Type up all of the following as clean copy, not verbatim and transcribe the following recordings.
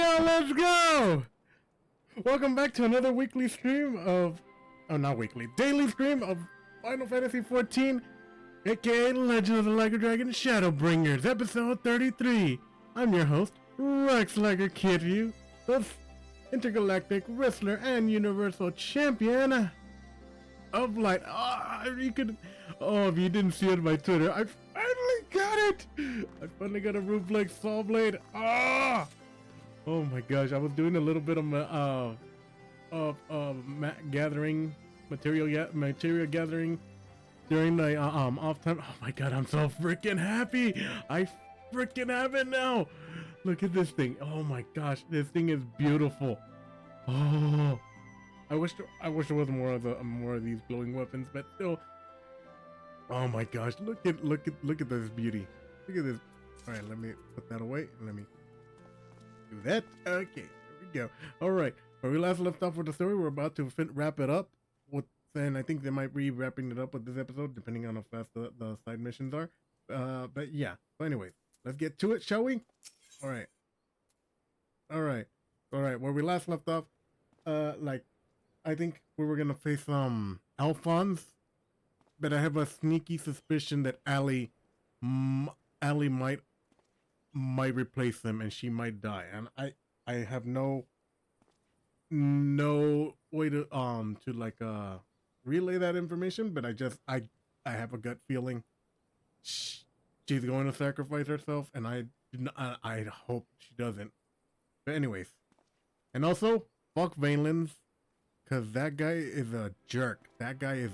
Yo, let's go! Welcome back to another weekly stream of... Oh, not weekly. Daily stream of Final Fantasy XIV, aka Legend of the Liger Dragon Shadowbringers, episode 33. I'm your host, Rex Liger Kiryu, the intergalactic wrestler and universal champion of light. Oh, if you didn't see it on my Twitter, I finally got it! I finally got a Roof Lake Saw Blade. Oh my gosh, I was doing a little bit of gathering, material gathering during the off time. Oh my god, I'm so freaking happy! I freaking have it now! Look at this thing. Oh my gosh, this thing is beautiful. Oh, I wish there was more of these glowing weapons, but still. Oh my gosh, look at this beauty. Look at this. All right, let me put that away and let me do that. Okay, there we go. All right, where we last left off with the story, we're about to wrap it up with, and I think they might be wrapping it up with this episode, depending on how fast the side missions are. But yeah. So anyways, let's get to it, shall we? All right. Where we last left off, I think we were gonna face Alphonse, but I have a sneaky suspicion that Allie might replace him, and she might die, and I have no way to relay that information, but I have a gut feeling she's going to sacrifice herself, and I hope she doesn't. But anyways, and also fuck Valen's, cause that guy is a jerk. That guy is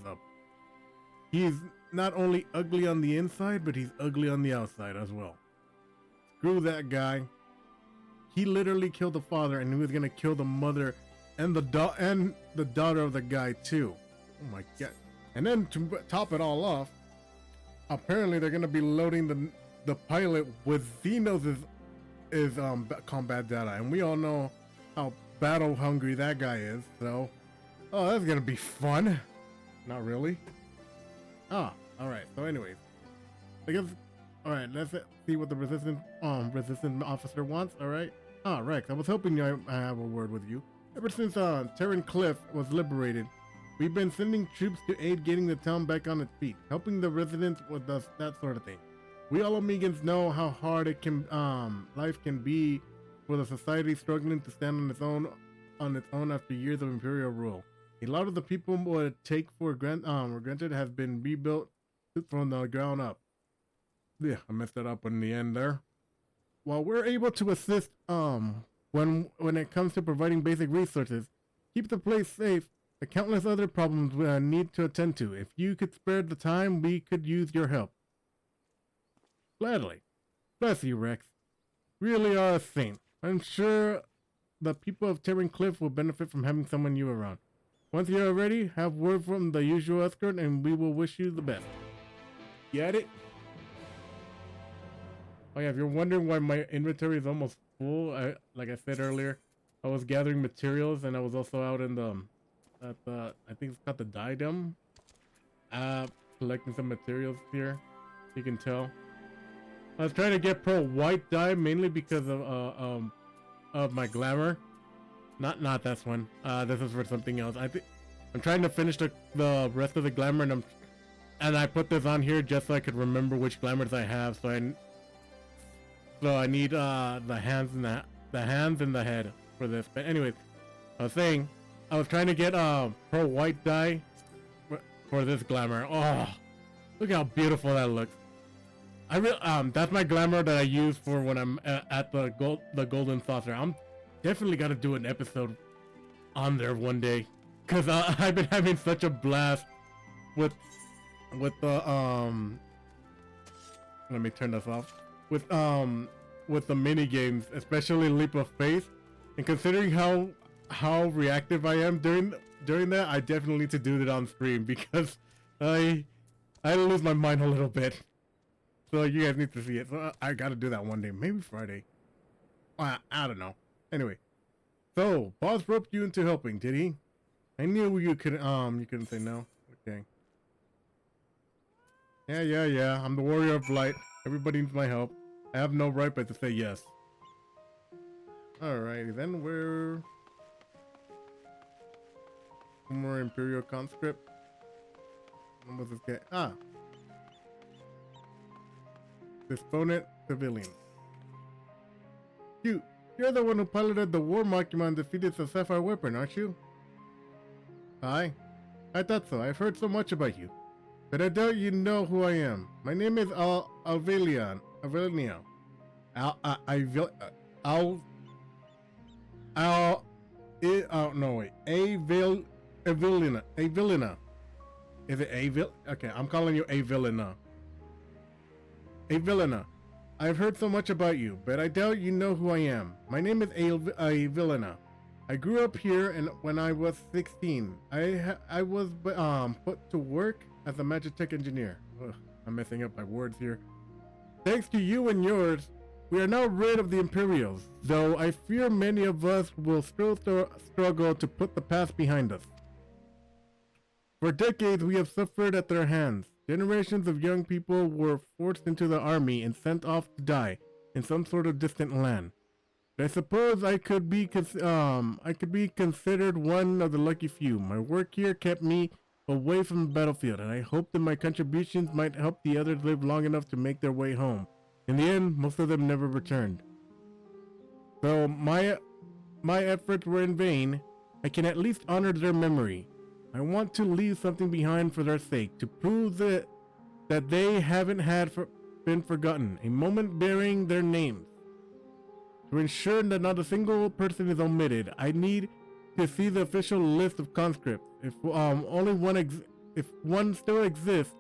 he's not only ugly on the inside, but he's ugly on the outside as well. Screw that guy. He literally killed the father, and he was gonna kill the mother and the daughter of the guy too. Oh my god! And then to top it all off, apparently they're gonna be loading the pilot with Xenos' combat data, and we all know how battle hungry that guy is. So, oh, that's gonna be fun. Not really. All right. So, anyways, I guess. All right, let's see what the resistance officer wants. All right. Rex, I was hoping I have a word with you. Ever since Terran Cliff was liberated, we've been sending troops to aid getting the town back on its feet, helping the residents with that sort of thing. We all Omegans know how hard life can be for the society struggling to stand on its own after years of imperial rule. A lot of the people would take for granted has been rebuilt from the ground up. Yeah, I messed that up in the end there. While we're able to assist when it comes to providing basic resources, keep the place safe, the countless other problems we need to attend to. If you could spare the time, we could use your help. Gladly. Bless you, Rex. Really are a saint. I'm sure the people of Terran Cliff will benefit from having someone new around. Once you are ready, have word from the usual escort and we will wish you the best. Get it? Oh yeah, if you're wondering why my inventory is almost full, like I said earlier, I was gathering materials and I was also out in I think it's called the Diadem, collecting some materials here. You can tell. I was trying to get Pearl White dye mainly because of my glamour. Not this one. This is for something else. I'm trying to finish the rest of the glamour, and I put this on here just so I could remember which glamours I have. So I need the hands and the head for this. But anyways, I was saying I was trying to get Pearl White dye for this glamour. Oh, look how beautiful that looks. That's my glamour that I use for when I'm at the Golden Saucer. I'm definitely gotta do an episode on there one day, cause I've been having such a blast with the Let me turn this off. With the mini games, especially Leap of Faith, and considering how reactive I am during that, I definitely need to do that on stream because I lose my mind a little bit. So you guys need to see it. So I gotta do that one day, maybe Friday. I don't know. Anyway, so boss roped you into helping, did he? I knew you couldn't say no. Okay. Yeah. I'm the warrior of light. Everybody needs my help. I have no right but to say yes. Alrighty, then we're... One more Imperial conscript. What was this guy? Ah! Disponent civilian. You're the one who piloted the war machina and defeated the Sapphire Weapon, aren't you? Aye. I thought so. I've heard so much about you. But I doubt you know who I am. My name is Alvelian. Avelina. Is it Avil? Okay, I'm calling you Avelina. Avelina. I've heard so much about you, but I doubt you know who I am. My name is Avelina. I grew up here, and when I was 16, I was put to work as a Magitech engineer. Ugh, I'm messing up my words here. Thanks to you and yours, we are now rid of the Imperials, though I fear many of us will still struggle to put the past behind us. For decades, we have suffered at their hands. Generations of young people were forced into the army and sent off to die in some sort of distant land. But I suppose I could be considered one of the lucky few. My work here kept me away from the battlefield, and I hope that my contributions might help the others live long enough to make their way home. In the end, most of them never returned. So my efforts were in vain. I can at least honor their memory. I want to leave something behind for their sake, to prove that they haven't been forgotten. A moment bearing their names. To ensure that not a single person is omitted, I need to see the official list of conscripts. If one still exists,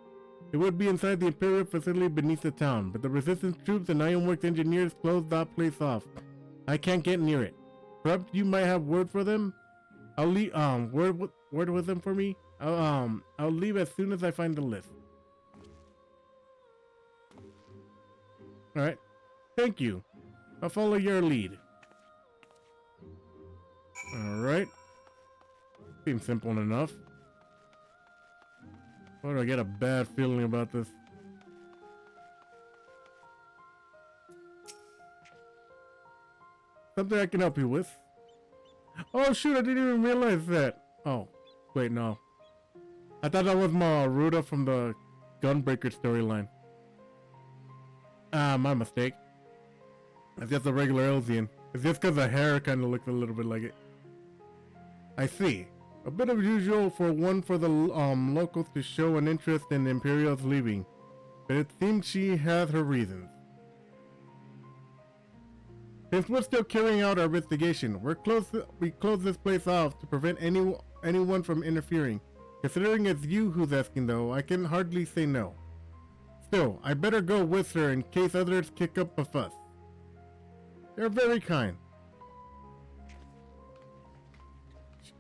it would be inside the Imperial facility beneath the town. But the Resistance troops and Ironworks engineers closed that place off. I can't get near it. Perhaps you might have word for them. I'll leave word with them for me. I'll leave as soon as I find the list. All right. Thank you. I'll follow your lead. Alright. Seems simple enough. Why do I get a bad feeling about this? Something I can help you with? Oh shoot, I didn't even realize that. Oh, wait, no. I thought that was Maruda from the Gunbreaker storyline. Ah, my mistake. It's just a regular Elzian. It's just because the hair kind of looks a little bit like it. I see. A bit unusual for the locals to show an interest in the Imperials leaving, but it seems she has her reasons. Since we're still carrying out our investigation, we close this place off to prevent anyone from interfering. Considering it's you who's asking though, I can hardly say no. Still, I better go with her in case others kick up a fuss. You're very kind.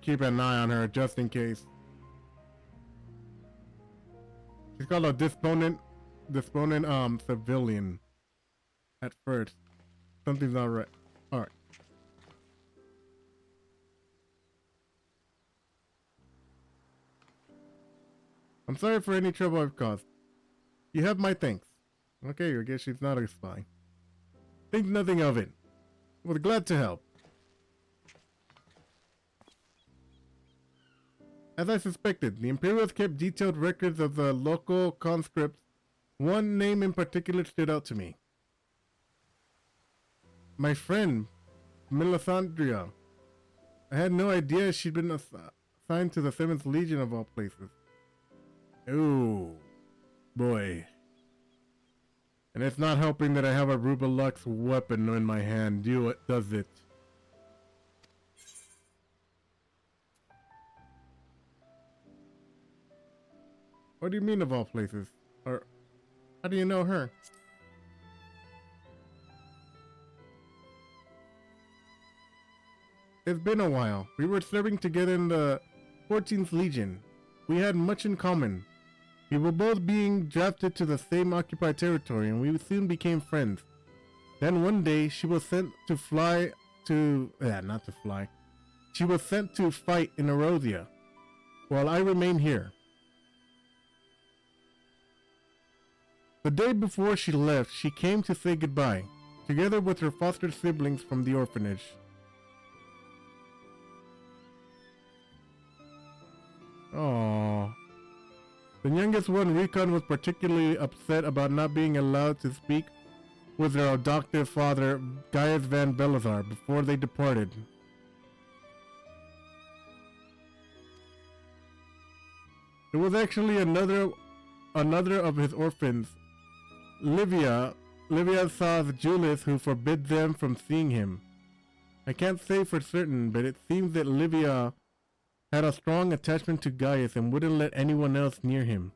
Keep an eye on her just in case. She's called a disponent civilian. At first. Something's not right. Alright. I'm sorry for any trouble I've caused. You have my thanks. Okay, I guess she's not a spy. Think nothing of it. We're glad to help. As I suspected, the Imperials kept detailed records of the local conscripts. One name in particular stood out to me. My friend, Melisandria. I had no idea she'd been assigned to the 7th Legion of all places. Oh, boy. And it's not helping that I have a Rubalux weapon in my hand, does it? What do you mean of all places? Or how do you know her? It's been a while. We were serving together in the 14th Legion. We had much in common. We were both being drafted to the same occupied territory, and we soon became friends. Then one day, she was sent to She was sent to fight in Erosia, while I remained here. The day before she left, she came to say goodbye, together with her foster siblings from the orphanage. Oh. The youngest one, Recon, was particularly upset about not being allowed to speak with their adoptive father, Gaius van Belazar, before they departed. It was actually another of his orphans, Livia. Livia saw Julius, who forbid them from seeing him. I can't say for certain, but it seems that Livia had a strong attachment to Gaius and wouldn't let anyone else near him.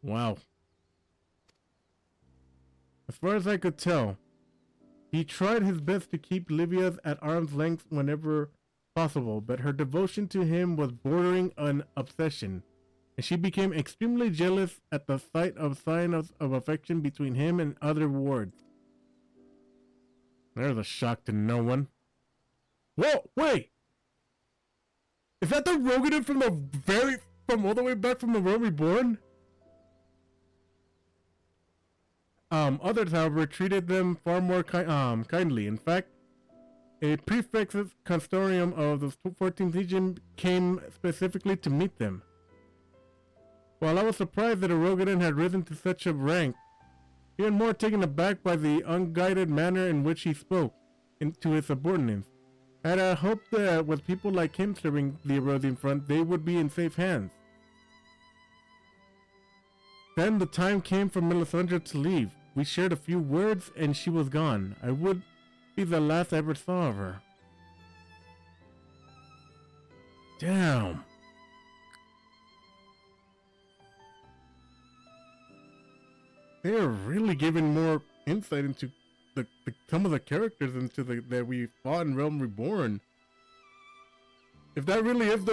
Wow. As far as I could tell, he tried his best to keep Livia at arm's length whenever possible, but her devotion to him was bordering on obsession, and she became extremely jealous at the sight of signs of affection between him and other wards. There's a shock to no one. Whoa, wait! Is that the Rogan from all the way back from the Realm Reborn? Others, however, treated them far more kindly. In fact, a prefectus constorium of the 14th Legion came specifically to meet them. While I was surprised that a Rogadan had risen to such a rank, even more taken aback by the unguided manner in which he spoke to his subordinates, I had hoped that with people like him serving the Erosian Front, they would be in safe hands. Then the time came for Melisandre to leave. We shared a few words and she was gone. I would be the last I ever saw of her. Damn. They are really giving more insight into some of the characters that we fought in Realm Reborn. If that really is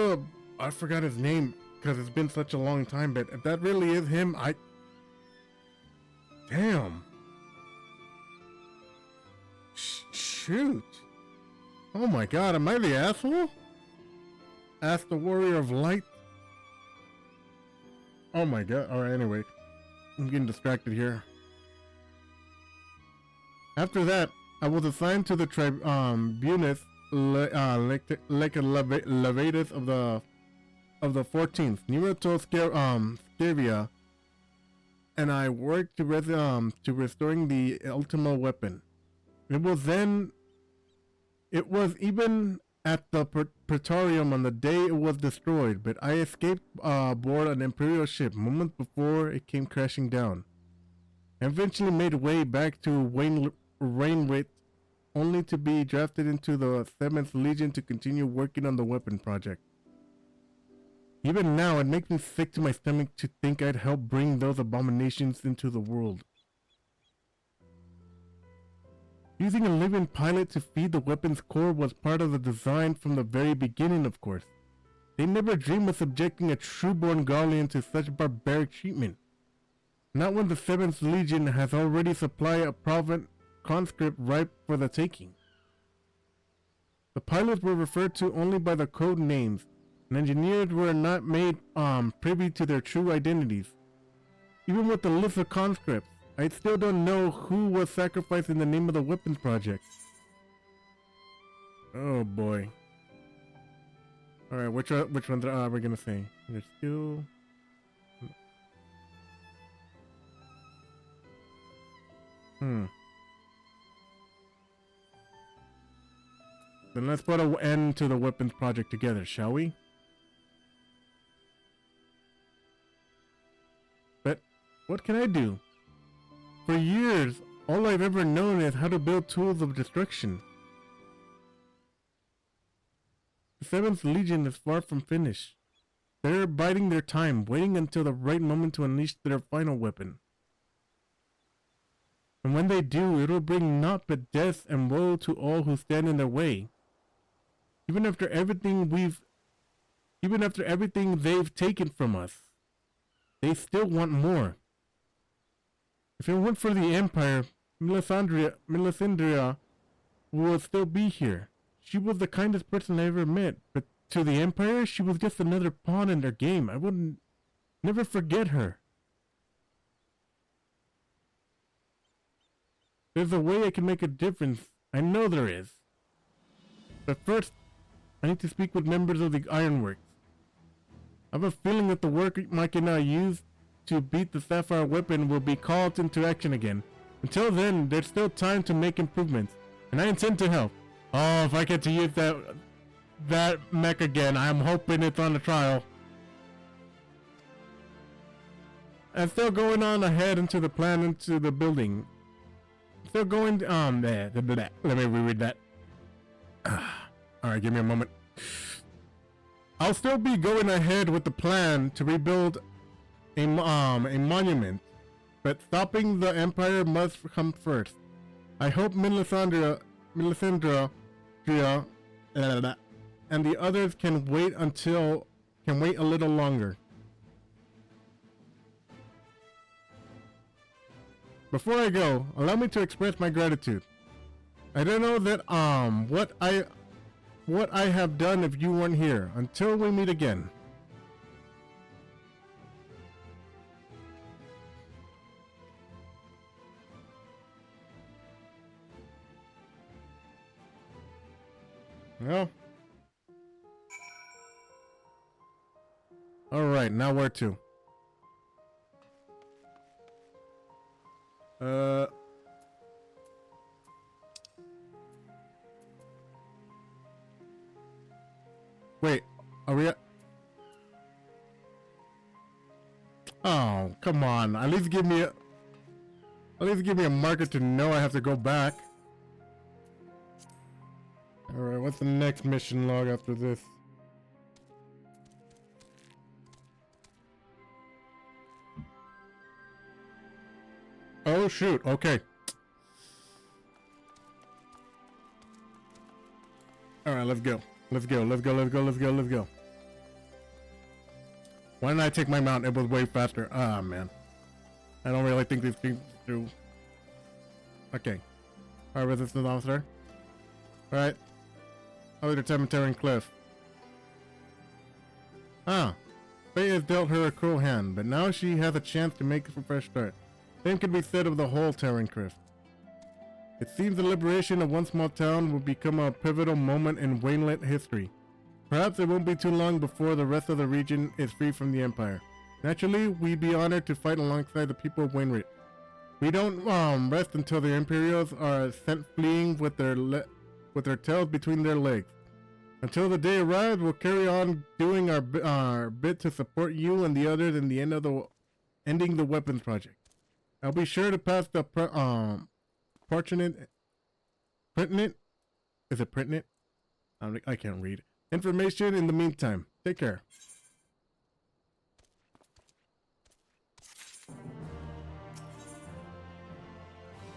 I forgot his name because it's been such a long time, but if that really is him, damn. Shoot. Oh my god, am I the asshole? Asked the Warrior of Light. Oh my god, alright, anyway. I'm getting distracted here. After that, I was assigned to the Tribunus Levatus of the 14th, Neurato Scavia, and I worked to restoring the Ultima weapon. It was even at the Praetorium on the day it was destroyed, but I escaped aboard an Imperial ship moments before it came crashing down. I eventually made way back to Rainwit, only to be drafted into the 7th Legion to continue working on the weapon project. Even now, it makes me sick to my stomach to think I'd help bring those abominations into the world. Using a living pilot to feed the weapon's core was part of the design from the very beginning, of course. They never dreamed of subjecting a trueborn Garlean to such barbaric treatment. Not when the 7th Legion has already supplied a province conscript ripe for the taking. The pilots were referred to only by the code names, and engineers were not made privy to their true identities. Even with the list of conscripts, I still don't know who was sacrificed in the name of the weapons project. Oh boy. Alright, which ones are we gonna say? There's still... Then let's put an end to the weapons project together, shall we? But what can I do? For years, all I've ever known is how to build tools of destruction. The 7th Legion is far from finished. They're biding their time, waiting until the right moment to unleash their final weapon. And when they do, it'll bring naught but death and woe to all who stand in their way. Even after everything they've taken from us, they still want more. If it weren't for the Empire, Melisandre would still be here. She was the kindest person I ever met, but to the Empire, she was just another pawn in their game. I would never forget her. There's a way I can make a difference. I know there is. But first, I need to speak with members of the Ironworks. I have a feeling that the work Machina used to beat the Sapphire weapon will be called into action again. Until then, there's still time to make improvements, and I intend to help. Oh, if I get to use that mech again, I'm hoping it's on the trial. I'm still going on ahead into the plan into the building. Still going, there. Let me reread that. Alright, give me a moment. I'll still be going ahead with the plan to rebuild a monument, but stopping the Empire must come first. I hope Melisandre and the others can wait a little longer. Before I go, allow me to express my gratitude. I don't know that what I have done if you weren't here. Until we meet again. Well. Alright, now where to? Wait, are we at... Oh, come on. At least give me a marker to know I have to go back. Alright, what's the next mission log after this? Oh shoot, okay. Alright, let's go. Let's go. Why didn't I take my mount? It was way faster. Ah, man. I don't really think these things do. Okay. Alright, resistance officer. Alright. Other Cemetery Cliff. Ah. Fate has dealt her a cruel hand, but now she has a chance to make a fresh start. Same could be said of the whole Terran Cliff. It seems the liberation of one small town will become a pivotal moment in Werlyt history. Perhaps it won't be too long before the rest of the region is free from the Empire. Naturally, we'd be honored to fight alongside the people of Werlyt. We don't rest until the Imperials are sent fleeing with their tails between their legs. Until the day arrives, we'll carry on doing our bit to support you and the others in the ending the weapons project. I'll be sure to pass the I can't read. Information in the meantime. Take care.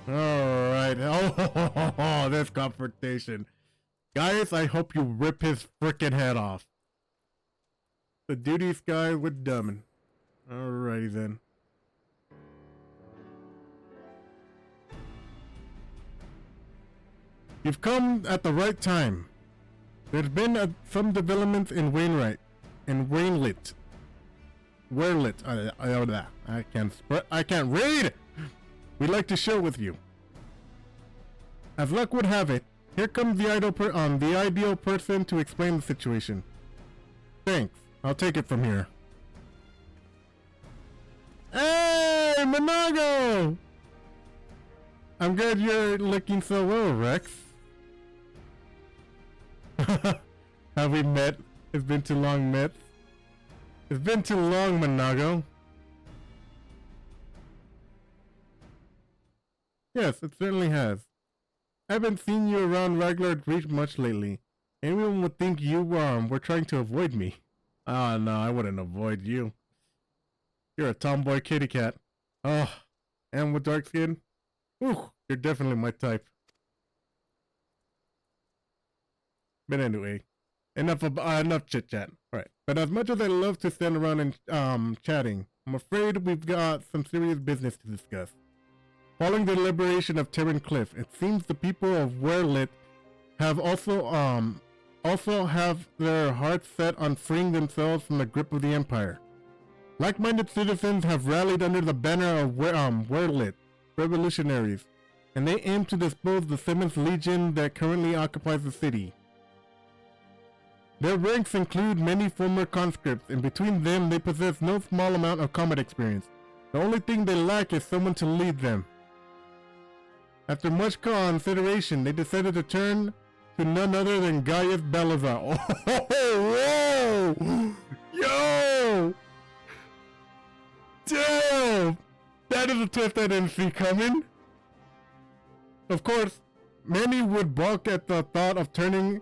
Alright. Oh, this confrontation. Guys, I hope you rip his frickin' head off. The duty sky with Dummin. Alrighty then. You've come at the right time. There's been some developments in Werlyt. I can't read! We'd like to share with you. As luck would have it, here comes the ideal person to explain the situation. Thanks. I'll take it from here. Hey, Monago! I'm glad you're looking so well, Rex. Have we met? It's been too long, Myth. It's been too long, Monago. Yes, it certainly has. I haven't seen you around Raglar Reach much lately. Anyone would think you were trying to avoid me. Ah, no, I wouldn't avoid you. You're a tomboy kitty cat. Oh, and with dark skin? Ooh, you're definitely my type. But anyway, enough chit chat. Right. But as much as I love to stand around and chatting, I'm afraid we've got some serious business to discuss. Following the liberation of Terran Cliff, it seems the people of Werlyt have also have their hearts set on freeing themselves from the grip of the Empire. Like-minded citizens have rallied under the banner of Werlyt revolutionaries, and they aim to dispose the 7th Legion that currently occupies the city. Their ranks include many former conscripts, and between them they possess no small amount of combat experience. The only thing they lack is someone to lead them. After much consideration, they decided to turn to none other than Gaius Balazar. Oh, whoa! Yo! Damn! That is a twist I didn't see coming. Of course, many would balk at the thought of turning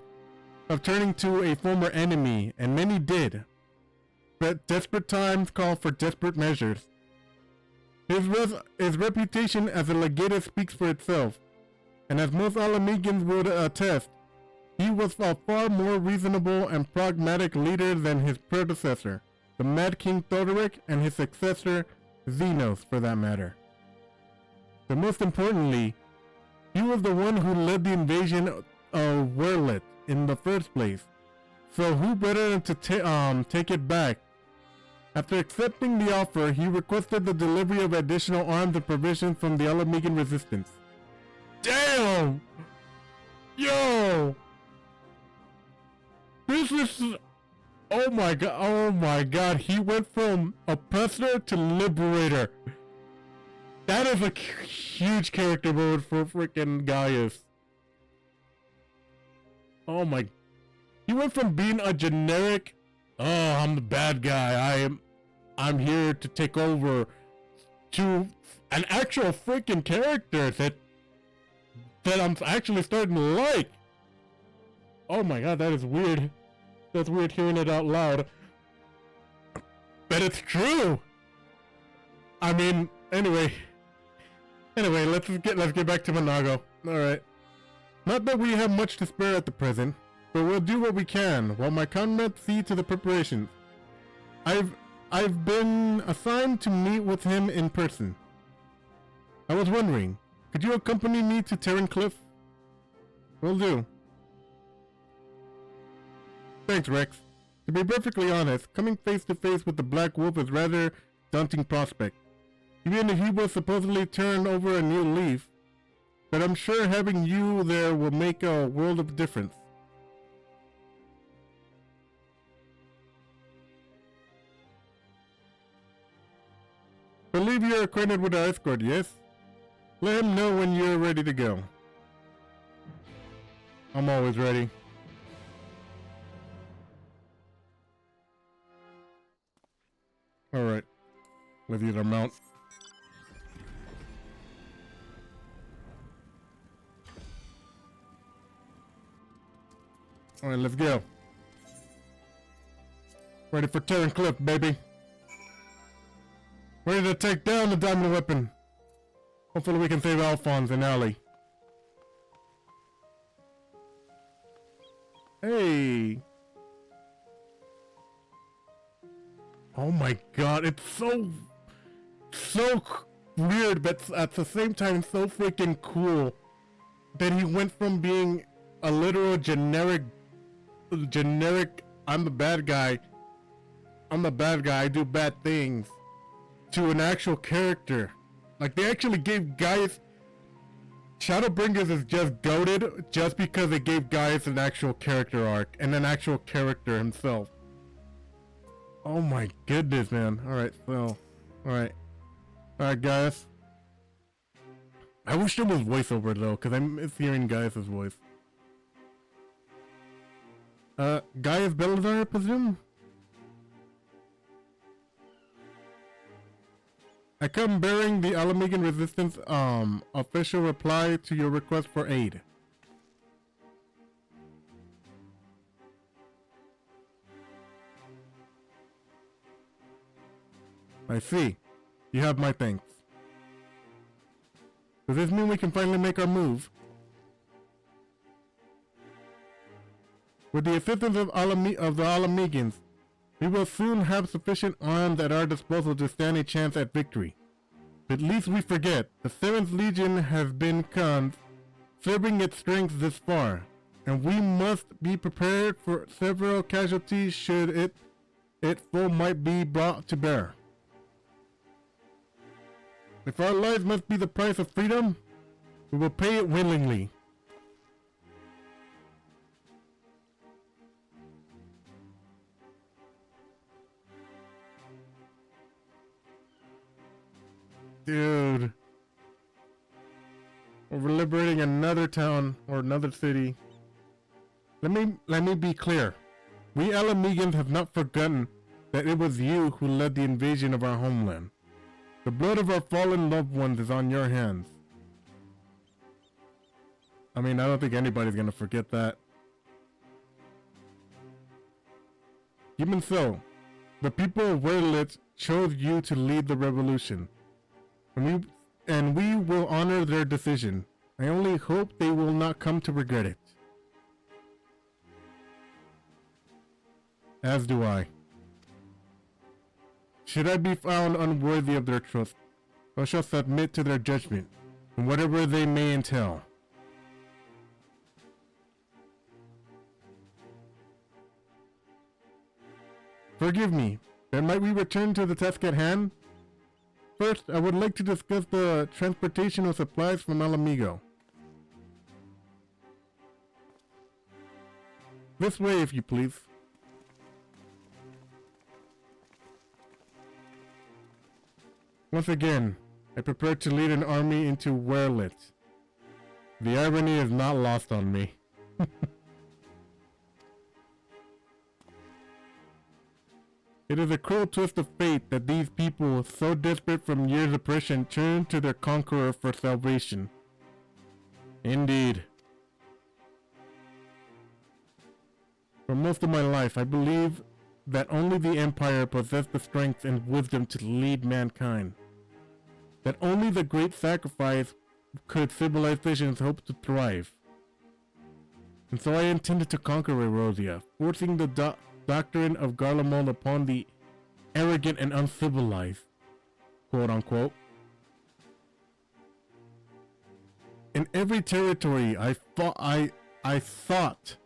to a former enemy, and many did. But desperate times call for desperate measures. His reputation as a legatus speaks for itself, and as most Alamegans would attest, he was a far more reasonable and pragmatic leader than his predecessor, the Mad King Theodoric, and his successor, Xenos, for that matter. But most importantly, he was the one who led the invasion of Werlyt in the first place, so who better than to take it back? After accepting the offer, he requested the delivery of additional arms and provisions from the Alamegan resistance. Damn! Yo! This is... Oh my god, he went from oppressor to liberator. That is a huge character mode for freaking Gaius. Oh my... He went from being a generic, oh, I'm the bad guy, I'm here to take over, to an actual freaking character that I'm actually starting to like. Oh my god, that is weird. That's weird hearing it out loud. But it's true! I mean, anyway, let's get back to Monago. Alright. Not that we have much to spare at the present, but we'll do what we can while my comrades see to the preparations. I've been assigned to meet with him in person. I was wondering, could you accompany me to Terran Cliff? Will do. Thanks, Rex. To be perfectly honest, coming face to face with the Black Wolf is rather daunting prospect. Even if he was supposedly turned over a new leaf, but I'm sure having you there will make a world of difference. Believe you're acquainted with our escort, yes? Let him know when you're ready to go. I'm always ready. Alright. Let's use our mount. Alright, let's go. Ready for Terran Cliff, baby. Ready to take down the diamond weapon. Hopefully we can save Alphonse and Allie. Hey. Oh my god, it's so weird, but at the same time so freaking cool that he went from being a literal generic, I'm the bad guy, I do bad things, to an actual character. Like, they actually gave Gaius... Shadowbringers is just goated just because it gave Gaius an actual character arc and an actual character himself. Oh my goodness, man. Alright, so... Alright, Gaius. I wish there was voiceover, though, because I miss hearing Gaius' voice. Gaius Balazar, I presume? I come bearing the Alamegan Resistance, official reply to your request for aid. I see. You have my thanks. Does this mean we can finally make our move? With the assistance of the Alamegans, we will soon have sufficient arms at our disposal to stand a chance at victory. But lest we forget, the 7th Legion has been conserving its strength this far, and we must be prepared for several casualties should its foe might be brought to bear. If our lives must be the price of freedom, we will pay it willingly. Dude. We're liberating another town or another city. Let me be clear. We Alamegans have not forgotten that it was you who led the invasion of our homeland. The blood of our fallen loved ones is on your hands. I mean, I don't think anybody's gonna forget that. Even so, the people of Werlyt chose you to lead the revolution. And we will honor their decision. I only hope they will not come to regret it. As do I. Should I be found unworthy of their trust, I shall submit to their judgment, and whatever they may entail. Forgive me, but might we return to the task at hand? First, I would like to discuss the transportation of supplies from Alamigo. This way, if you please. Once again, I prepare to lead an army into Werlyt. The irony is not lost on me. It is a cruel twist of fate that these people, so desperate from years of oppression, turn to their conqueror for salvation. Indeed. For most of my life, I believe that only the Empire possessed the strength and wisdom to lead mankind. That only the great sacrifice could civilizations hope to thrive. And so I intended to conquer Erosia, forcing the doctrine of Garlemald upon the arrogant and uncivilized, quote unquote. In every territory I sought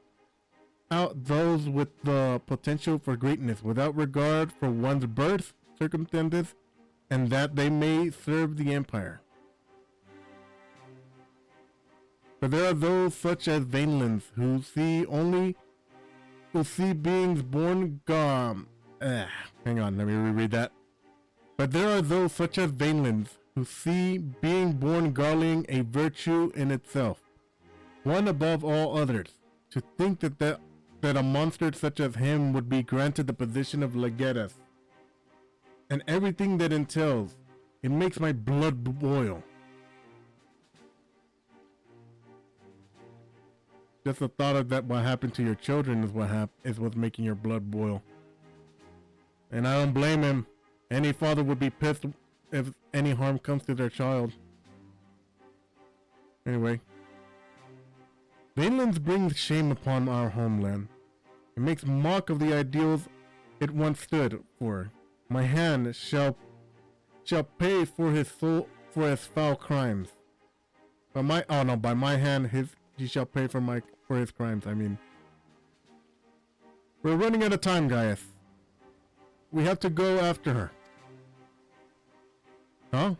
out those with the potential for greatness without regard for one's birth, circumstances, and that they may serve the Empire. But there are those such as Vainlands who see beings born hang on, let me reread that. But there are those such as Vainlands who see being born Garling a virtue in itself, one above all others. To think that a monster such as him would be granted the position of Legatus, and everything that entails, it makes my blood boil. Just the thought of that, what happened to your children is what's making your blood boil. And I don't blame him. Any father would be pissed if any harm comes to their child. Anyway. Vainlands brings shame upon our homeland. It makes mock of the ideals it once stood for. My hand shall pay for his foul crimes. By my hand he shall pay for his crimes, I mean. We're running out of time, Gaius. We have to go after her. Huh?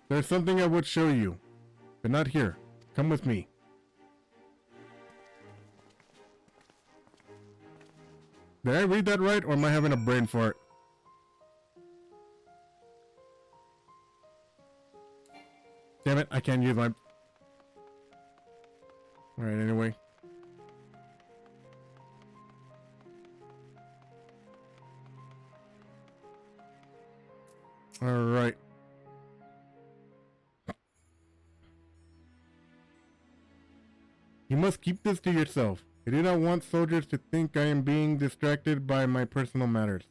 There's something I would show you, but not here. Come with me. Did I read that right, or am I having a brain fart? Damn it, I can't use my... Alright, anyway. Alright. You must keep this to yourself. I do not want soldiers to think I am being distracted by my personal matters.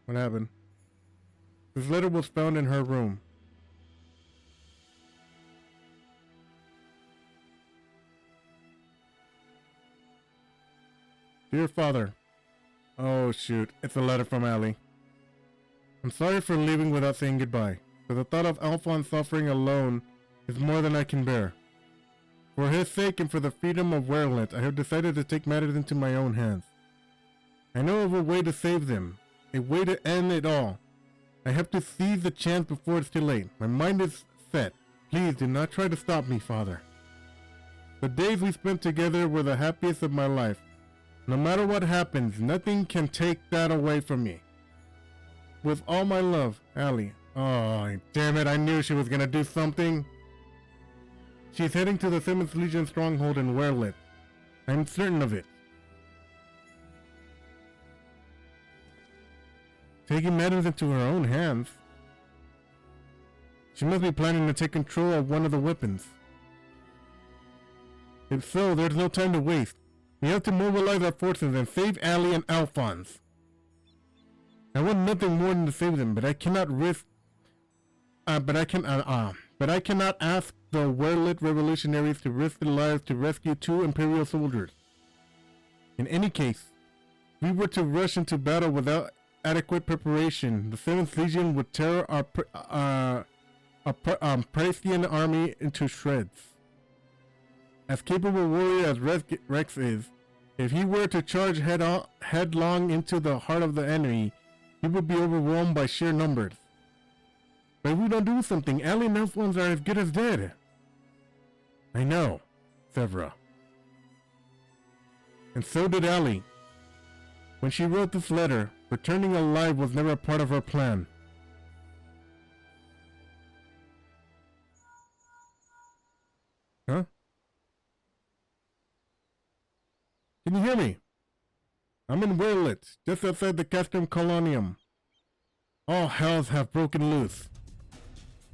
What happened? This letter was found in her room. Dear Father. Oh shoot, it's a letter from Allie. I'm sorry for leaving without saying goodbye, but the thought of Alphonse suffering alone is more than I can bear. For his sake and for the freedom of Werlyt, I have decided to take matters into my own hands. I know of a way to save them, a way to end it all. I have to seize the chance before it's too late. My mind is set. Please do not try to stop me, Father. The days we spent together were the happiest of my life. No matter what happens, nothing can take that away from me. With all my love, Allie. Oh, damn it, I knew she was gonna do something. She's heading to the 7th Legion stronghold in Werlyt. I'm certain of it. Taking matters into her own hands. She must be planning to take control of one of the weapons. If so, there's no time to waste. We have to mobilize our forces and save Allie and Alphonse. I want nothing more than to save them, but I cannot risk. But I cannot ask the Werlyt revolutionaries to risk their lives to rescue 2 Imperial soldiers. In any case, if we were to rush into battle without adequate preparation, the 7th Legion would tear our Praesian army into shreds. As capable warrior as Rex is, if he were to charge headlong into the heart of the enemy, he would be overwhelmed by sheer numbers. But if we don't do something, Allie and Alphonse are as good as dead. I know, Severa. And so did Allie. When she wrote this letter, returning alive was never a part of her plan. Huh? Can you hear me? I'm in Werlyt, just outside the Castrum Colonium. All hells have broken loose.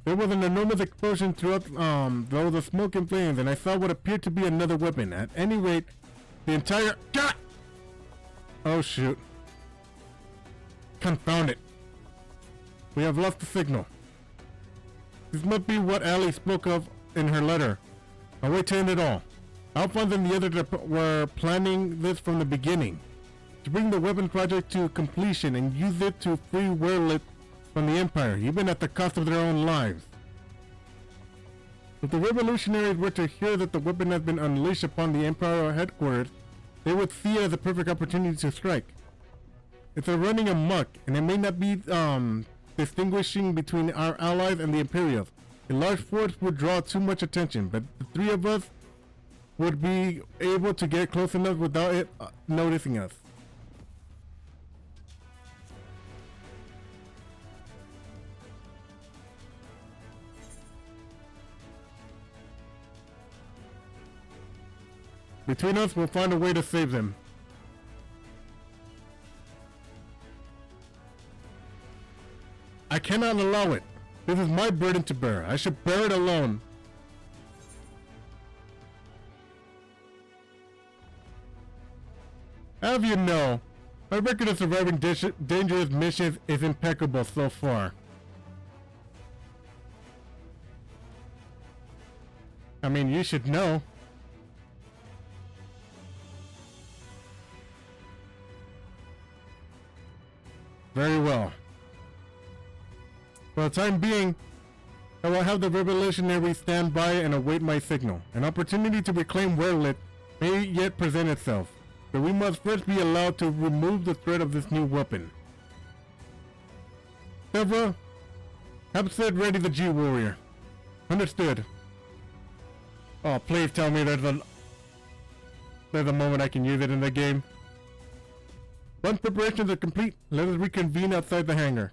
There was an enormous explosion throughout, though the smoke and flames, and I saw what appeared to be another weapon. At any rate, the entire— God! Oh shoot. Confound it. We have lost the signal. This must be what Allie spoke of in her letter. I'll wait to end it all. Alphonse and the others were planning this from the beginning. To bring the weapon project to completion and use it to free Werlyt from the Empire, even at the cost of their own lives. If the revolutionaries were to hear that the weapon has been unleashed upon the Empire headquarters, they would see it as a perfect opportunity to strike. It's a running amok, and it may not be distinguishing between our allies and the Imperials. A large force would draw too much attention, but the 3 of us would be able to get close enough without it noticing us. Between us, we'll find a way to save them. I cannot allow it. This is my burden to bear. I should bear it alone. Have you know, my record of surviving dangerous missions is impeccable so far. I mean, you should know. Very well. For the time being, I will have the revolutionaries stand by and await my signal. An opportunity to reclaim Werlyt may yet present itself, but we must first be allowed to remove the threat of this new weapon. Severa, have said ready the G-Warrior. Understood. Oh, please tell me there's a moment I can use it in the game. Once preparations are complete, let us reconvene outside the hangar.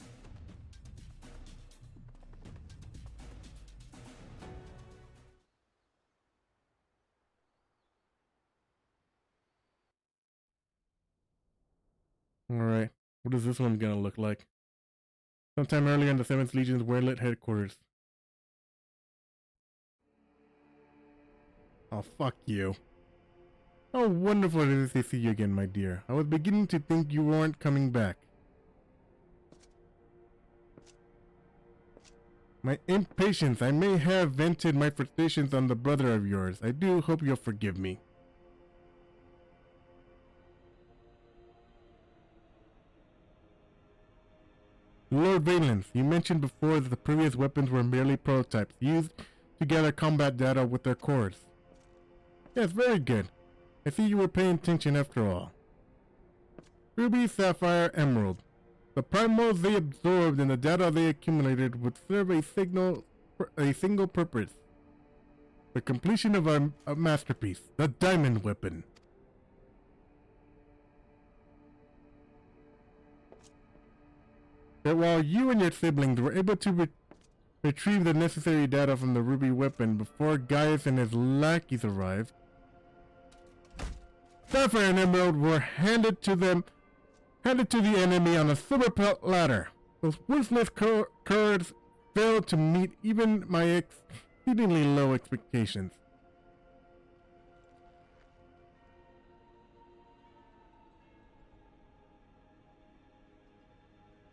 Alright, what is this one gonna look like? Sometime earlier in the 7th Legion's Werlyt headquarters. Oh, fuck you. How wonderful it is to see you again, my dear. I was beginning to think you weren't coming back. My impatience, I may have vented my frustrations on the brother of yours. I do hope you'll forgive me. Lord Valence, you mentioned before that the previous weapons were merely prototypes, used to gather combat data with their cores. Yes, very good. I see you were paying attention after all. Ruby, Sapphire, Emerald. The primals they absorbed and the data they accumulated would serve a single purpose. The completion of our masterpiece, the diamond weapon. that while you and your siblings were able to retrieve the necessary data from the ruby weapon before Gaius and his lackeys arrived, Sapphire and Emerald were handed to the enemy on a silver platter. Those worthless curs failed to meet even my exceedingly low expectations.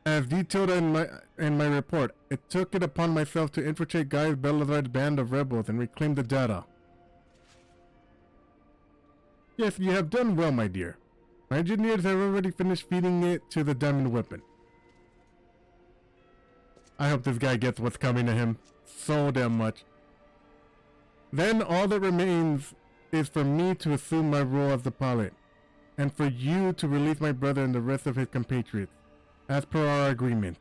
As detailed in my report, I took it upon myself to infiltrate Gaius Belazar's band of rebels and reclaim the data. Yes, you have done well, my dear. My engineers have already finished feeding it to the diamond weapon. I hope this guy gets what's coming to him so damn much. Then all that remains is for me to assume my role as the pilot, and for you to release my brother and the rest of his compatriots, as per our agreement.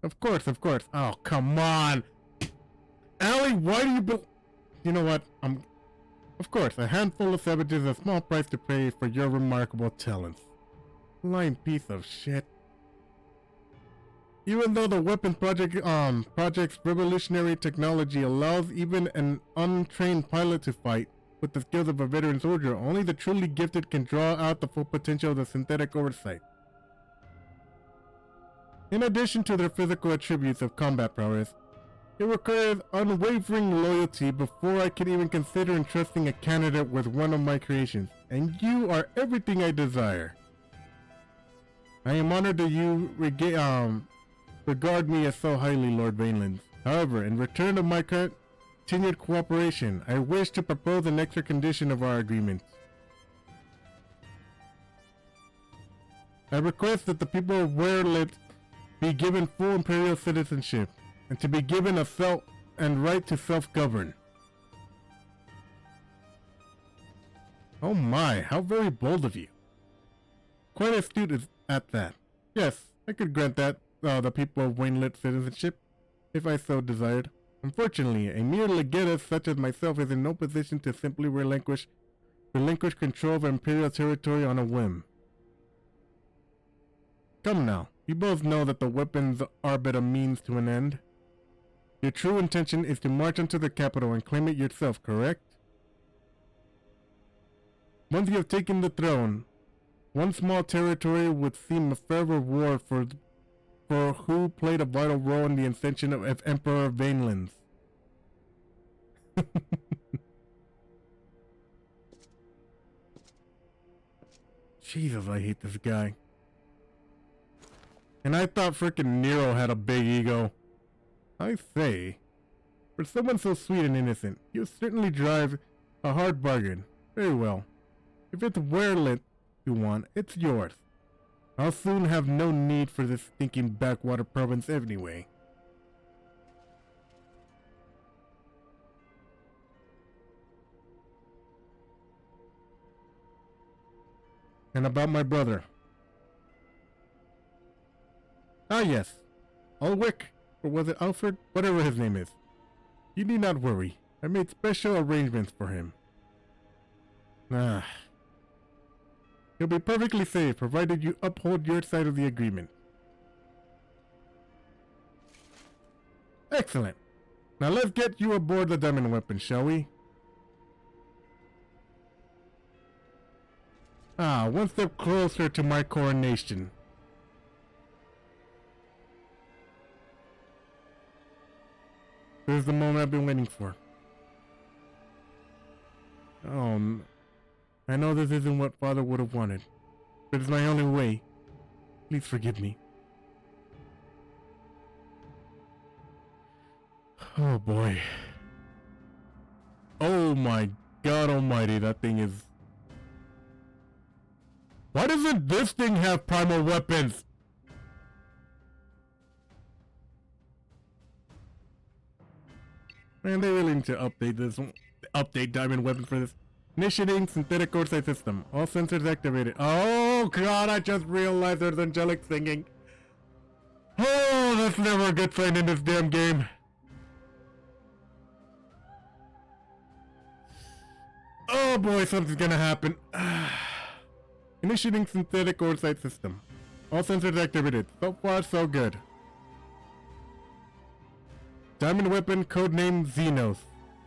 Of course, of course. Oh, come on! Allie, why do you You know what? Of course, a handful of savages is a small price to pay for your remarkable talents. Lying piece of shit. Even though the weapons project's revolutionary technology allows even an untrained pilot to fight with the skills of a veteran soldier, only the truly gifted can draw out the full potential of the synthetic oversight. In addition to their physical attributes of combat prowess, it requires unwavering loyalty before I can even consider entrusting a candidate with one of my creations, and you are everything I desire. I am honored that you regard me as so highly, Lord Vainland. However, in return of my continued cooperation, I wish to propose an extra condition of our agreement. I request that the people of Werlyt be given full imperial citizenship, and to be given a right to self-govern. Oh my, how very bold of you. Quite astute at that. Yes, I could grant that, the people of Werlyt citizenship, if I so desired. Unfortunately, a mere legatus such as myself is in no position to simply relinquish control of imperial territory on a whim. Come now, you both know that the weapons are but a means to an end. Your true intention is to march into the capital and claim it yourself, correct? Once you have taken the throne, one small territory would seem a fair reward for who played a vital role in the ascension of Emperor Vainlands. Jesus, I hate this guy. And I thought frickin' Nero had a big ego. I say, for someone so sweet and innocent, you certainly drive a hard bargain. Very well. If it's Werlyt you want, it's yours. I'll soon have no need for this stinking backwater province anyway. And about my brother. Ah yes, Ulrich, or was it Alfred? Whatever his name is. You need not worry. I made special arrangements for him. He'll be perfectly safe, provided you uphold your side of the agreement. Excellent. Now let's get you aboard the diamond weapon, shall we? One step closer to my coronation. This is the moment I've been waiting for. I know this isn't what Father would have wanted, but it's my only way. Please forgive me. Oh boy. Oh my God almighty, that thing is... Why doesn't this thing have primal weapons? Man, they really need to update this one. Update diamond weapon for this. Initiating synthetic oversight system. All sensors activated. Oh God, I just realized there's angelic singing. Oh, that's never a good sign in this damn game. Oh boy, something's gonna happen. Initiating synthetic oversight system. All sensors activated. So far, so good. Diamond weapon, codename Xenos.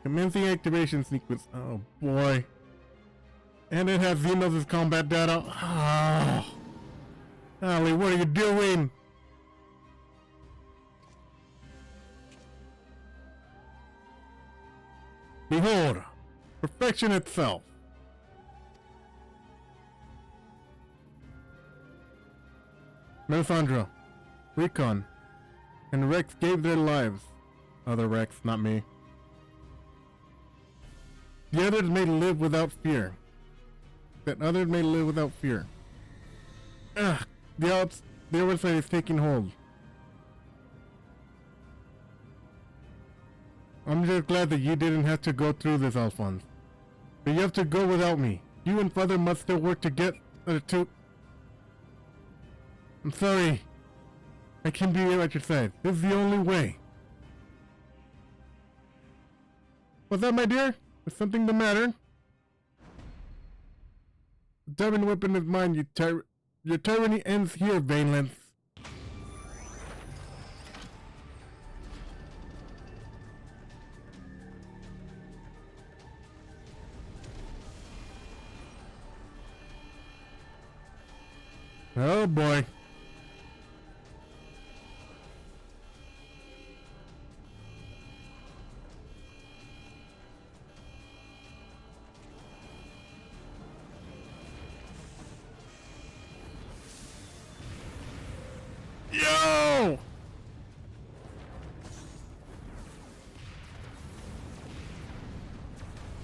Commencing activation sequence. Oh boy. And it has Xenos' combat data. Oh. Allie, what are you doing? Behold, perfection itself. Melisandre, Recon, and Rex gave their lives. Other Rex, not me. The others may live without fear. That others may live without fear. Ugh, the oversight is taking hold. I'm just glad that you didn't have to go through this, Alphonse. But you have to go without me. You and Father must still work to get to... I'm sorry. I can't be here at your side. This is the only way. What's that, my dear? Is something the matter? The diamond weapon is mine, your tyranny ends here, Vainlance. Oh boy. Yo!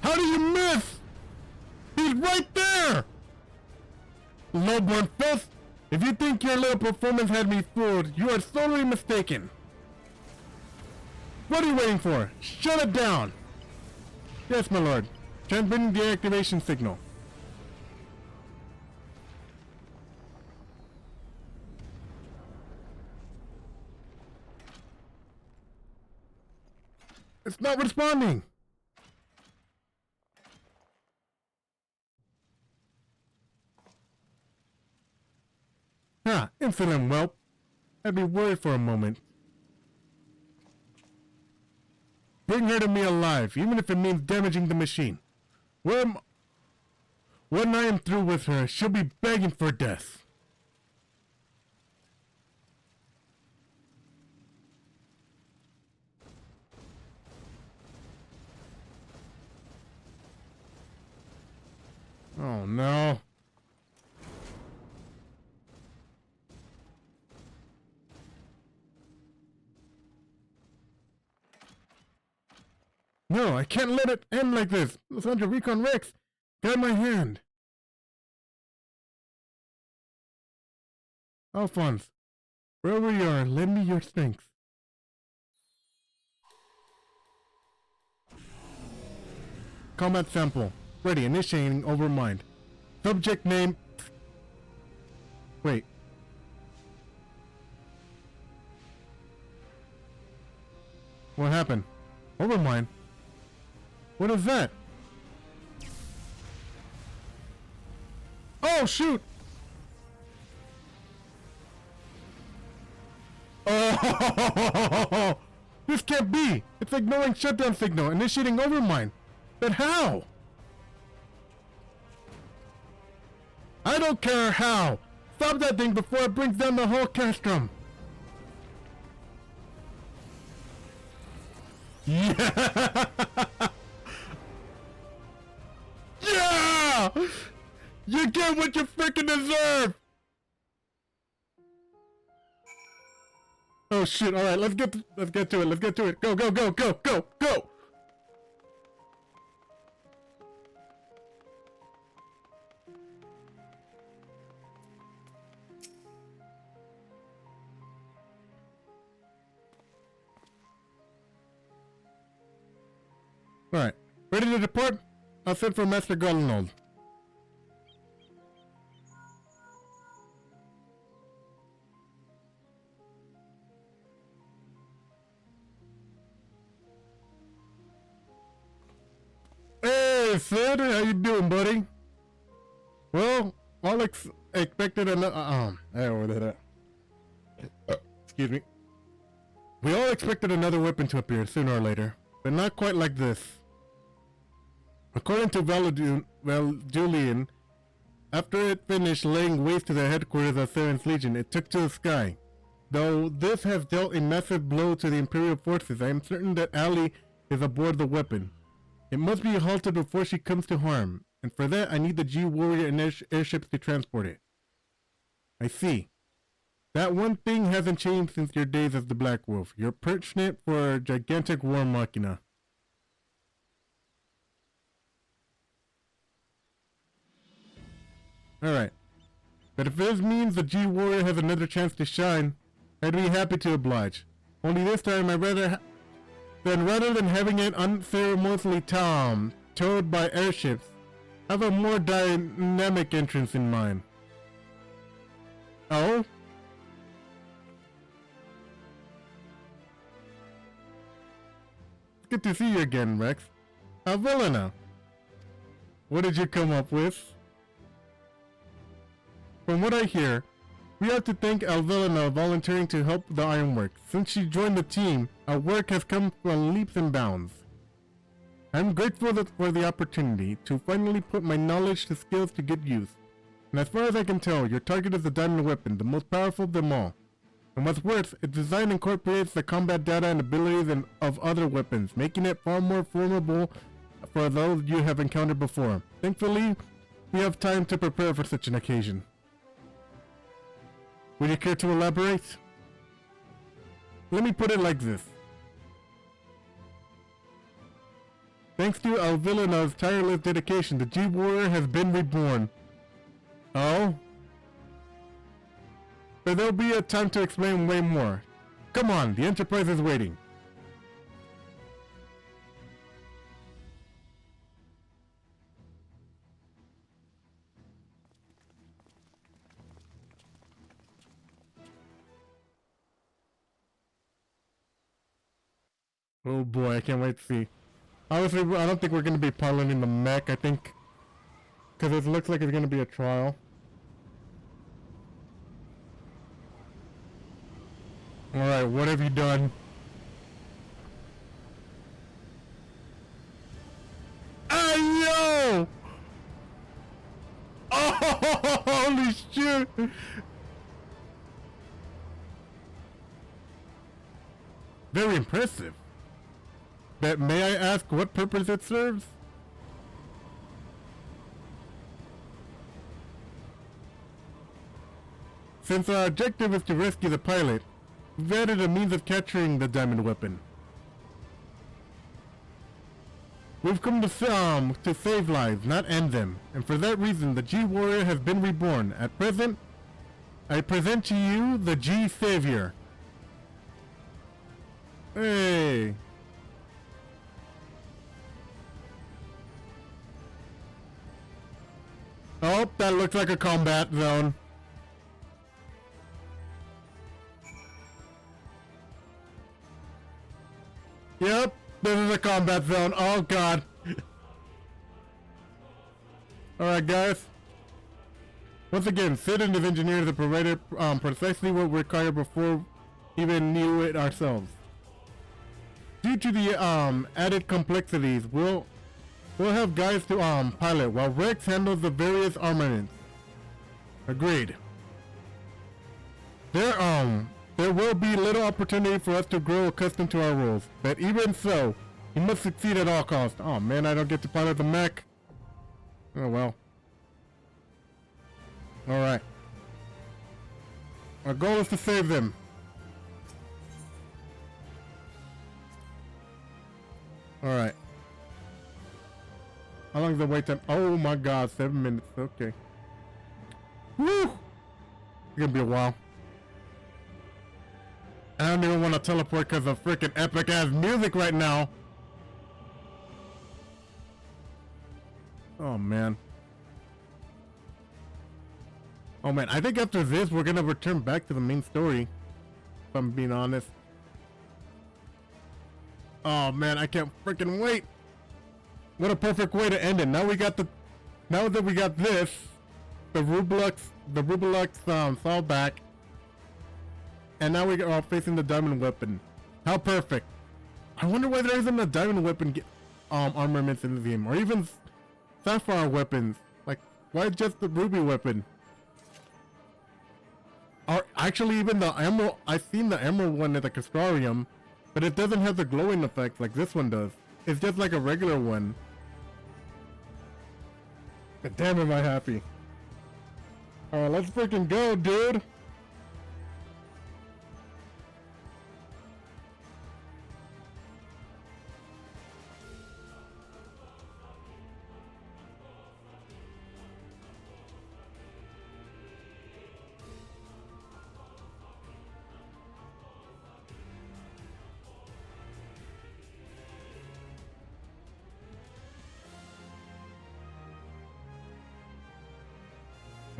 How do you miss? He's right there! Lowborn Fist, if you think your little performance had me fooled, you are sorely mistaken. What are you waiting for? Shut it down! Yes, my lord. Transmitting the activation signal. It's not responding! Ah, insolent whelp. I'd be worried for a moment. Bring her to me alive, even if it means damaging the machine. When I am through with her, she'll be begging for death. Oh no. No, I can't let it end like this. Liger Recon Rex, guide my hand. Alphonse, wherever you are, lend me your strength. Combat sample. Ready, initiating overmind. Subject name... Wait. What happened? Overmind? What is that? Oh, shoot! Oh! This can't be! It's ignoring shutdown signal, initiating overmind. But how? I don't care how! Stop that thing before it brings down the whole castrum! Yeah! Yeah! You get what you freaking deserve! Oh shit, alright, let's get to it. Go, go, go, go, go, go! Alright, ready to depart? I'll send for Master Goldenhold. Hey, Sid, how you doing, buddy? Well, expected excuse me. We all expected another weapon to appear sooner or later, but not quite like this. According to Julian, after it finished laying waste to the headquarters of Saren's Legion, it took to the sky. Though this has dealt a massive blow to the Imperial forces, I am certain that Ali is aboard the weapon. It must be halted before she comes to harm, and for that I need the G-Warrior and airships to transport it. I see. That one thing hasn't changed since your days as the Black Wolf. You're pertinent for a gigantic war machina. Alright. But if this means the G-Warrior has another chance to shine, I'd be happy to oblige. Only this time rather than having it unceremoniously towed by airships, I have a more dynamic entrance in mind. Oh? Good to see you again, Rex. Helena. What did you come up with? From what I hear, we have to thank Alvelina volunteering to help the Ironworks. Since she joined the team, our work has come from leaps and bounds. I'm grateful for the opportunity to finally put my knowledge to skills to good use. And as far as I can tell, your target is the diamond weapon, the most powerful of them all. And what's worse, its design incorporates the combat data and abilities of other weapons, making it far more formidable for those you have encountered before. Thankfully, we have time to prepare for such an occasion. Would you care to elaborate? Let me put it like this. Thanks to Alvilina's tireless dedication, the G-Warrior has been reborn. Oh? But there'll be a time to explain way more. Come on, the Enterprise is waiting. Oh boy, I can't wait to see. Obviously, I don't think we're going to be piloting the mech, I think. Because it looks like it's going to be a trial. Alright, what have you done? Yo! Oh, holy shit! Very impressive. But may I ask what purpose it serves? Since our objective is to rescue the pilot, we've added a means of capturing the diamond weapon. We've come to save lives, not end them, and for that reason the G-Warrior has been reborn. At present, I present to you the G-Savior. Hey! Oh, that looks like a combat zone. Yep, this is a combat zone. Oh god. Alright guys. Once again, Sid and his engineers have provided precisely what we required before even knew it ourselves. Due to the added complexities, we'll have guys to pilot while Rex handles the various armaments. Agreed. There will be little opportunity for us to grow accustomed to our roles, but even so, he must succeed at all costs. Oh man, I don't get to pilot the mech. Oh well. Alright. Our goal is to save them. Alright. How long is the wait time? Oh my god, 7 minutes. Okay. Woo! It's gonna be a while. I don't even want to teleport because of freaking epic ass music right now. Oh man. Oh man, I think after this we're gonna return back to the main story. If I'm being honest. Oh man, I can't freaking wait. What a perfect way to end it. Now that we got this, the Rubelux fall back, and now we are facing the diamond weapon. How perfect! I wonder why there isn't a diamond weapon armaments in the game, or even sapphire weapons. Like, why just the ruby weapon? Or actually, even the emerald. I've seen the emerald one at the Castrarium, but it doesn't have the glowing effect like this one does. It's just like a regular one. But damn, am I happy! Alright, let's freaking go, dude!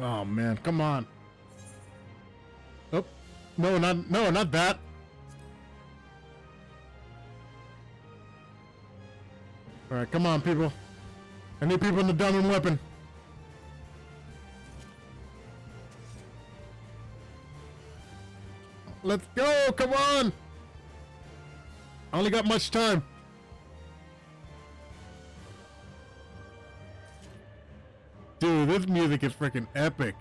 Oh man, come on. Oh, no, not that. Alright, come on, people. I need people in the diamond weapon. Let's go, come on. I only got much time. Dude, this music is freaking epic.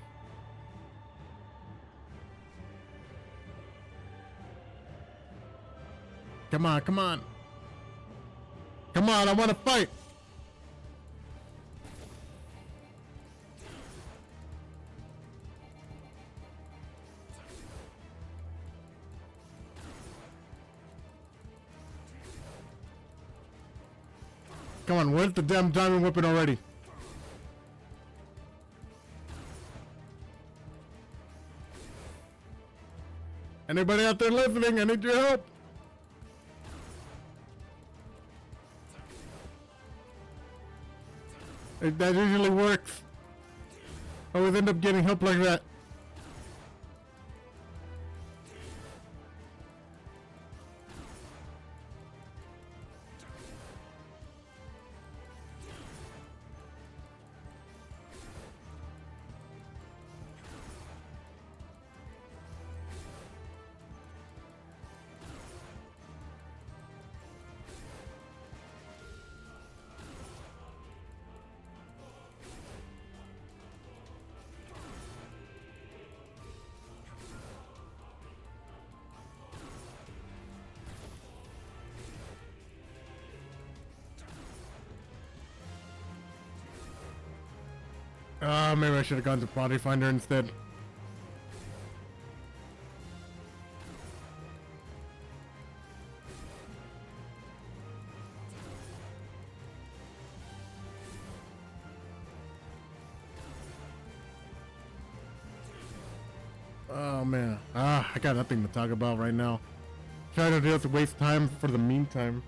Come on, come on. Come on, I want to fight. Come on, where's the damn diamond weapon already? Anybody out there listening? I need your help. That usually works. I always end up getting help like that. Maybe I should have gone to Body Finder instead. Oh man, I got nothing to talk about right now. Trying to just waste time for the meantime.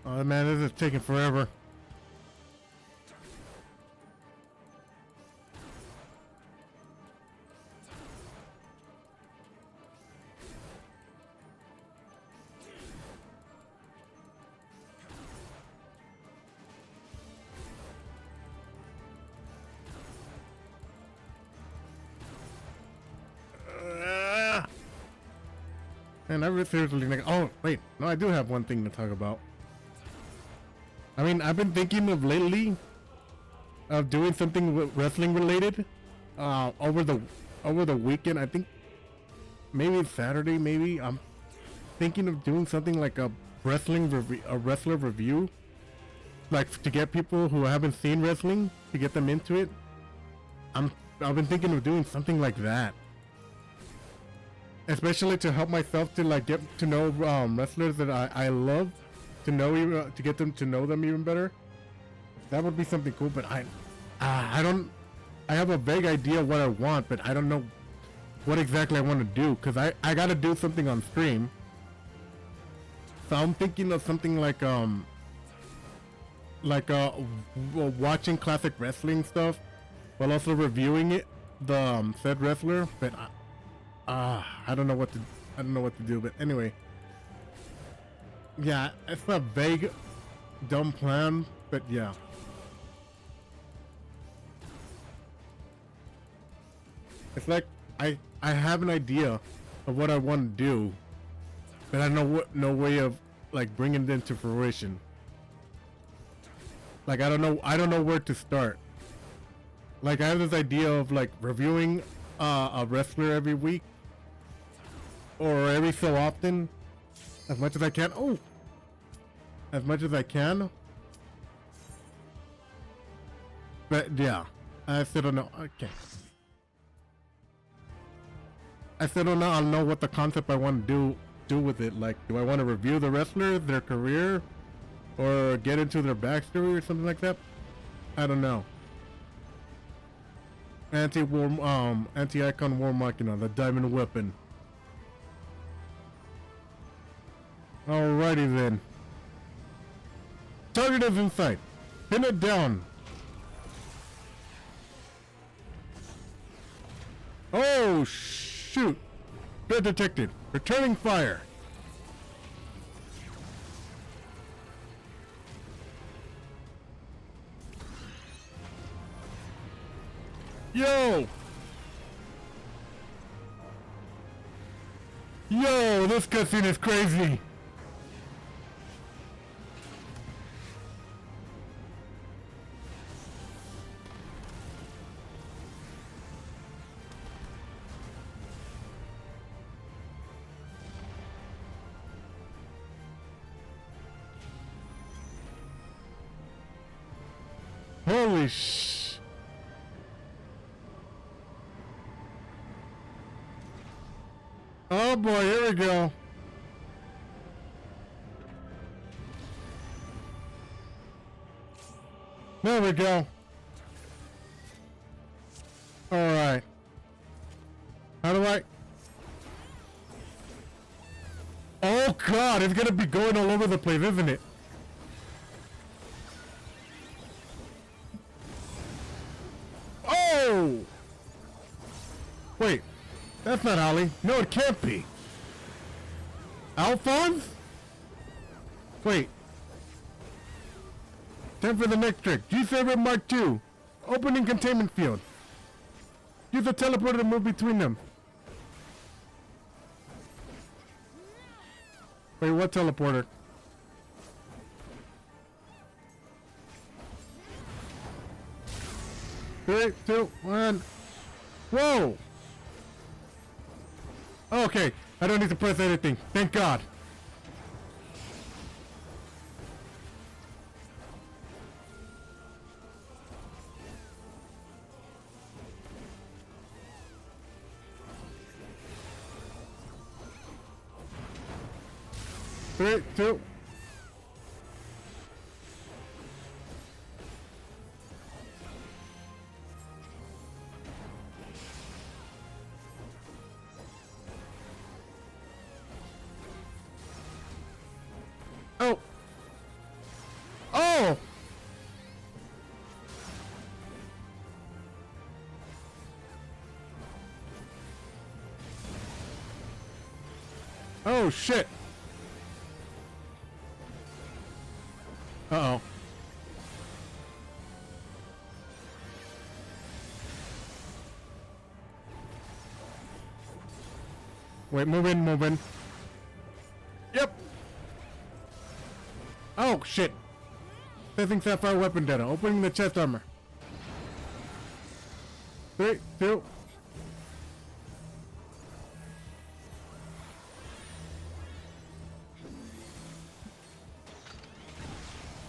Oh man, this is taking forever. And I really seriously think, oh wait, no, I do have one thing to talk about. I mean, I've been thinking of lately of doing something wrestling related over the weekend. I think maybe it's Saturday. Maybe I'm thinking of doing something like a wrestler review, like to get people who haven't seen wrestling to get them into it. I'm I've been thinking of doing something like that, especially to help myself to like get to know wrestlers that I love, to know even to get them to know them even better. That would be something cool. But I don't. I have a vague idea of what I want, but I don't know what exactly I want to do, because I gotta do something on stream. So I'm thinking of something like watching classic wrestling stuff while also reviewing it, the said wrestler. But I don't know what to do. But anyway, yeah, it's a vague, dumb plan, but yeah. It's like I have an idea of what I want to do, but I know no way of like bringing it into fruition. Like I don't know where to start. Like I have this idea of like reviewing a wrestler every week or every so often, as much as I can. Oh, as much as I can. But yeah, I still don't know. Okay. I still don't know. I'll know what the concept I want to do with it. Like, do I want to review the wrestler, their career, or get into their backstory or something like that? I don't know. Anti-icon war machina, the diamond weapon. Alrighty then. Target is in sight. Pin it down. Oh shoot! Threat detected. Returning fire. Yo! Yo, this cutscene is crazy! Holy sh... Oh boy, here we go. There we go. Alright. How do I... Oh god, it's gonna be going all over the place, isn't it? Oh! Wait, that's not Ollie. No, it can't be. Alphonse? Wait. Time for the next trick. G7 Mark II. Opening containment field. Use a teleporter to move between them. Wait, what teleporter? Three, two, one. Whoa! Okay, I don't need to press anything. Thank God. Three, two. Oh. Oh. Oh shit. Uh-oh. Wait, move in, move in. Yep. Oh, shit. Setting sapphire weapon data. Opening the chest armor. 3, 2.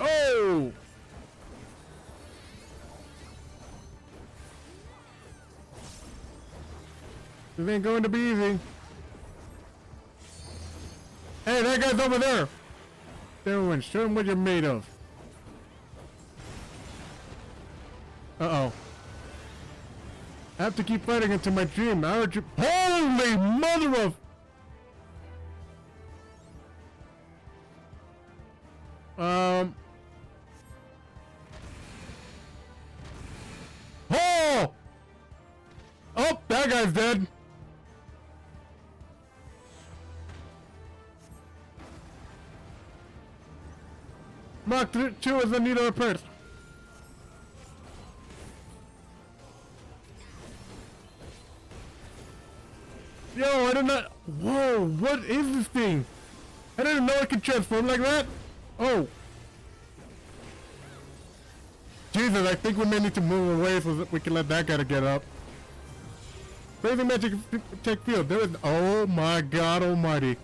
Oh! This ain't going to be easy. Hey, that guy's over there. Everyone, show him what you're made of. Uh-oh. I have to keep fighting until my dream. Holy mother of... Oh! Oh, that guy's dead. Mark 2 is in need of repairs. Yo, I did not... Whoa, what is this thing? I didn't know it could transform like that. Oh. Jesus, I think we may need to move away so that we can let that guy get up. Crazy magic tech field. There is... Oh my God almighty.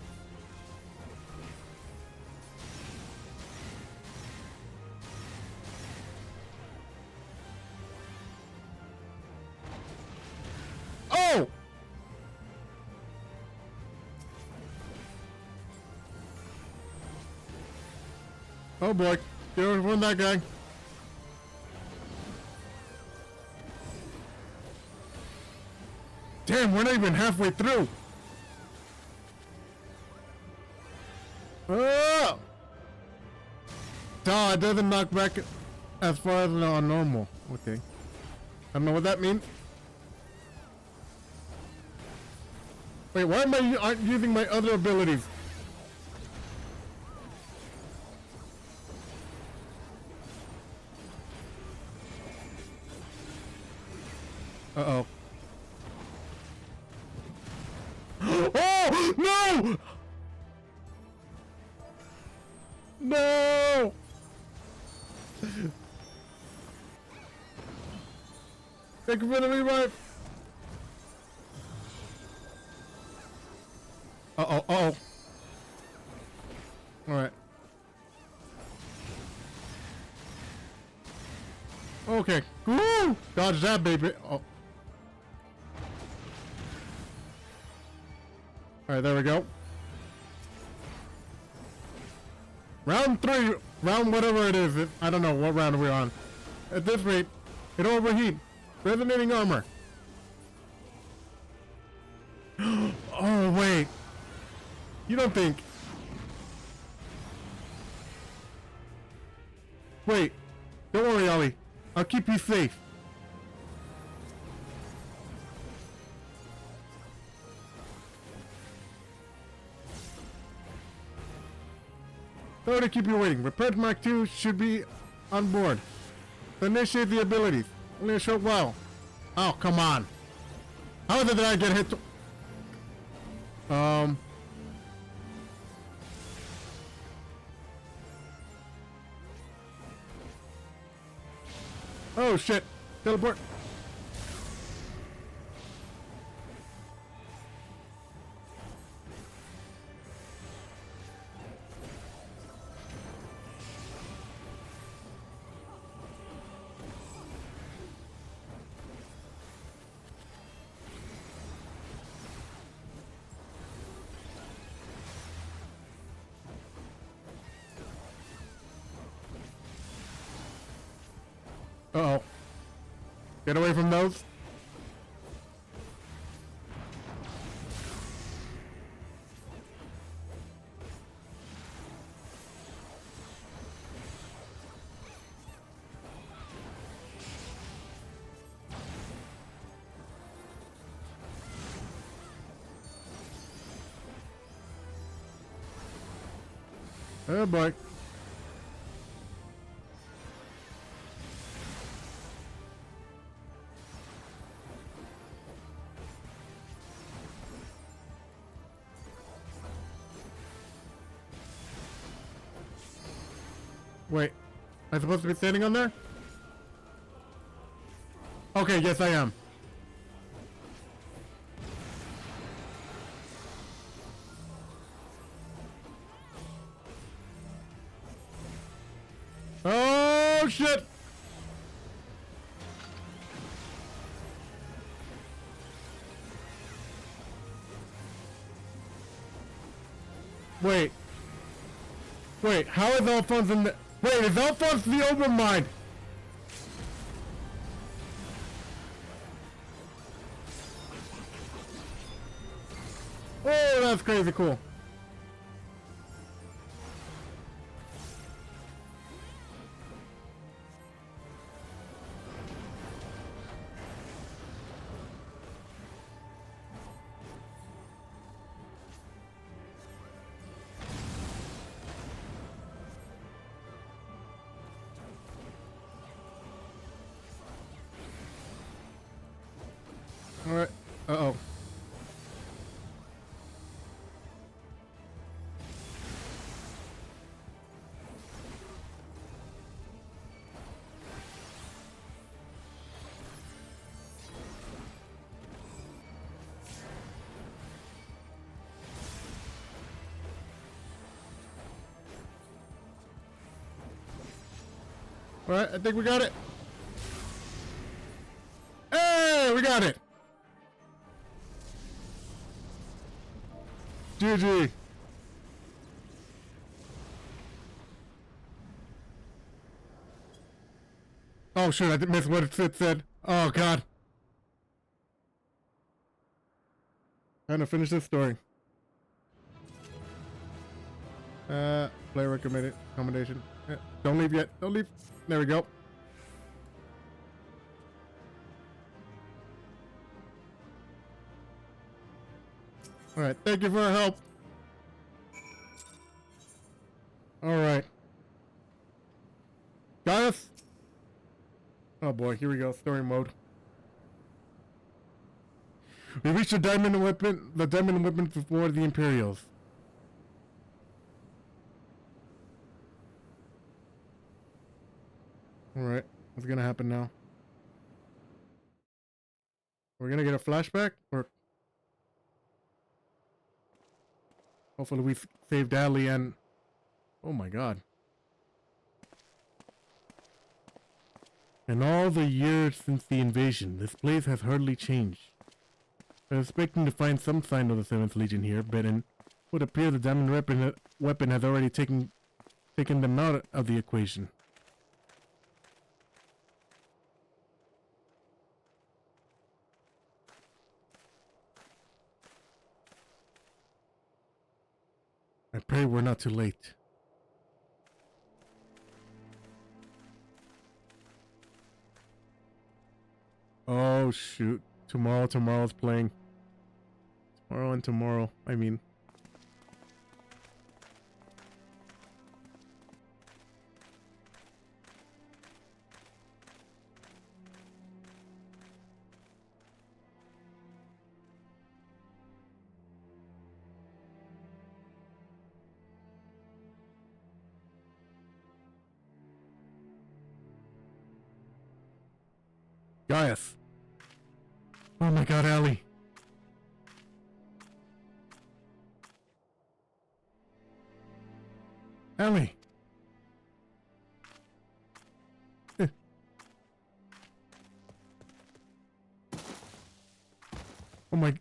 Oh! Oh boy, there was that guy. Damn, we're not even halfway through. Oh! Duh, it doesn't knock back as far as normal. Okay. I don't know what that means. Wait, why am I using my other abilities? Uh-oh. Oh! No! No! Thank you for the revive. Uh-oh, uh-oh. Alright. Okay. Woo! Dodge that, baby. Oh. Alright, there we go. Round 3. Round whatever it is. I don't know what round we're on. At this rate, it'll overheat. Resonating armor. Oh, wait. You don't think... Wait. Don't worry, Ollie. I'll keep you safe. Sorry to keep you waiting. Repaired Mark 2 should be on board. Initiate the abilities. Only a short while. Oh, come on. How did I get hit? Oh shit. Teleport. Uh-oh. Get away from those. Oh boy. Wait, am I supposed to be standing on there? Okay, yes I am. Oh shit! Wait. Wait, how is Alphonse in the... Wait, is Alphonse the Overmind? Oh, that's crazy cool. Alright. Uh-oh. Alright, I think we got it. Hey, we got it. GG. Oh shit, I missed what it said. Oh god. Trying to finish this story. Player recommended accommodation. Don't leave yet. Don't leave. There we go. Alright, thank you for your help. Alright. Got us? Oh boy, here we go. Story mode. We reached the diamond weapon before the Imperials. Alright, what's gonna happen now? We're gonna get a flashback? Or hopefully we saved Ali and... Oh my god. In all the years since the invasion, this place has hardly changed. I was expecting to find some sign of the 7th Legion here, but it would appear the diamond weapon has already taken them out of the equation. I pray we're not too late. Oh shoot. Tomorrow's playing. Tomorrow, I mean. Gaius. Oh my god, Ali. Ali. Oh my...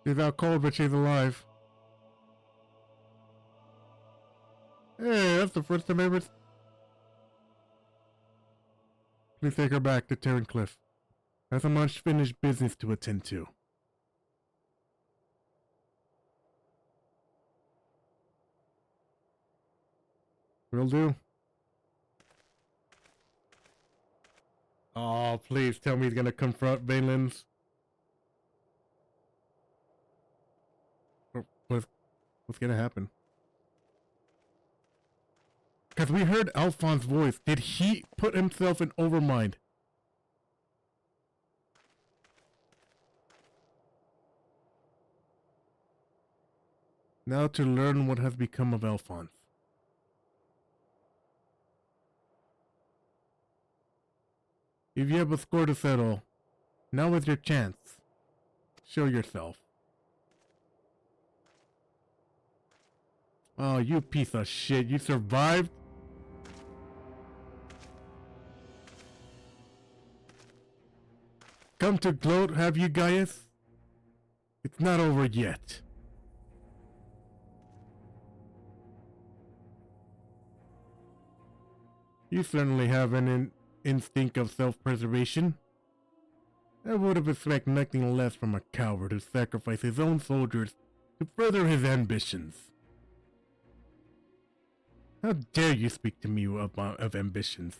She's out cold, but she's alive. Hey, that's the first time I ever... Please take her back to Terran Cliff. I have some unfinished business to attend to. Will do. Oh, please tell me he's gonna confront Banelands. What's gonna happen? Because we heard Alphonse's voice. Did he put himself in Overmind? Now to learn what has become of Alphonse. If you have a score to settle, now is your chance. Show yourself. Oh, you piece of shit. You survived? come to gloat, have you, Gaius? It's not over yet. You certainly have an instinct of self-preservation. I would have expected nothing less from a coward who sacrificed his own soldiers to further his ambitions. How dare you speak to me of ambitions?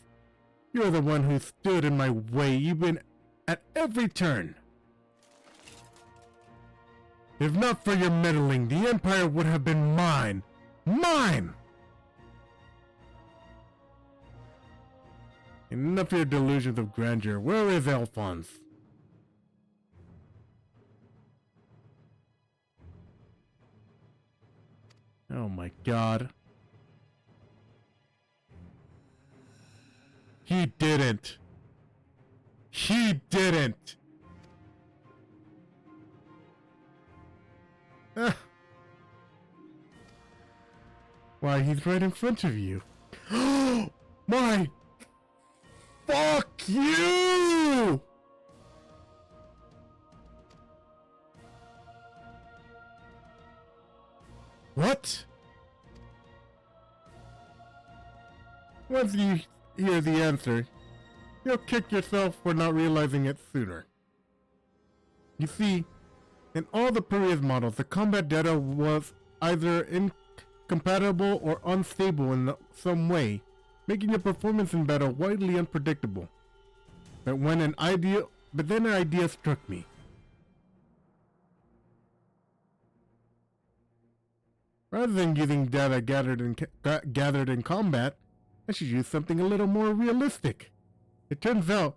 You are the one who stood in my way even at every turn. If not for your meddling, the Empire would have been mine. Mine! Enough of your delusions of grandeur. Where is Alphonse? Oh my god. He didn't. He didn't. Why, he's right in front of you. My... Fuck you! What? Once you hear the answer, you'll kick yourself for not realizing it sooner. You see, in all the previous models, the combat data was either incompatible or unstable in some way, making your performance in battle widely unpredictable. But then an idea struck me. Rather than using data gathered in combat, I should use something a little more realistic. It turns out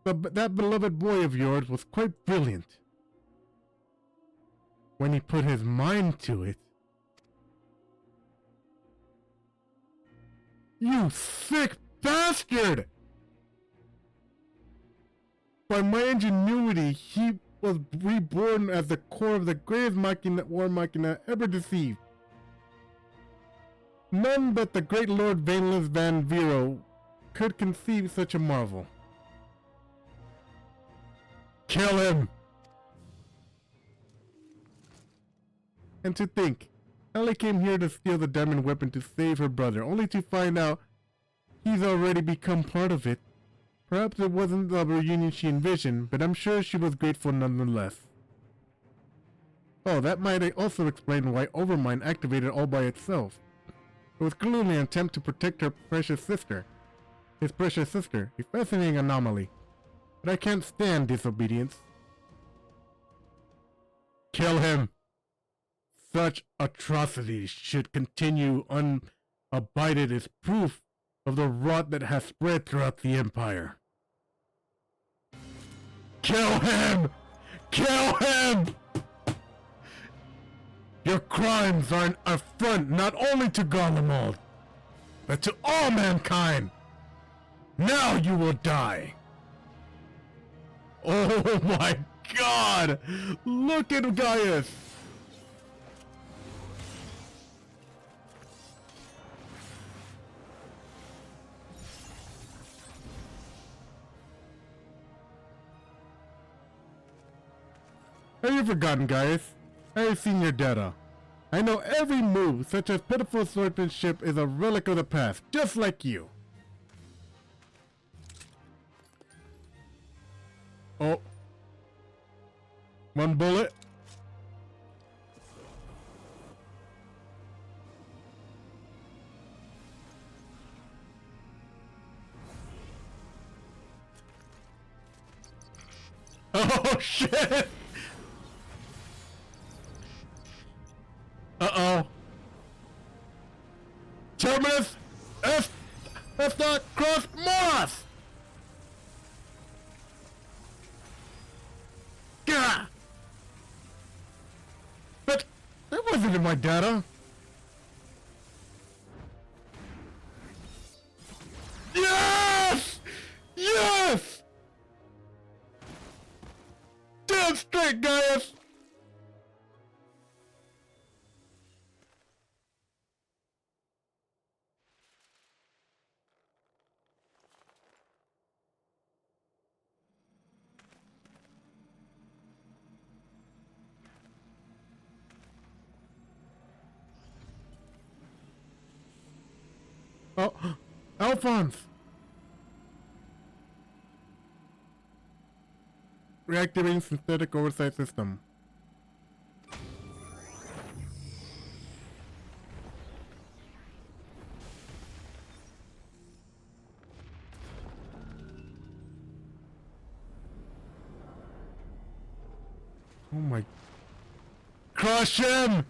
that beloved boy of yours was quite brilliant. When he put his mind to it. You sick bastard! By my ingenuity, he was reborn as the core of the greatest war machina ever deceived. None but the great Lord Vainless Van Vero could conceive such a marvel. Kill him! And to think, Ellie came here to steal the diamond weapon to save her brother, only to find out he's already become part of it. Perhaps it wasn't the reunion she envisioned, but I'm sure she was grateful nonetheless. Oh, that might also explain why Overmind activated all by itself. It was clearly an attempt to protect his precious sister, a fascinating anomaly. But I can't stand disobedience. Kill him! Such atrocities should continue unabated as proof of the rot that has spread throughout the Empire. Kill him! Kill him! Your crimes are an affront not only to Garlemald, but to all mankind! Now you will die! Oh my god! Look at Gaius! Have you forgotten, Gaius? I have seen your data. I know every move, such as pitiful swordsmanship, is a relic of the past, just like you. Oh. One bullet. Oh shit! Uh-oh. Terminus F not cross Moss! Gah! But that wasn't in my data. Yes! Yes! Damn straight, Gaius! Oh, Alphonse! Reactivating synthetic oversight system. Oh my... Crush him!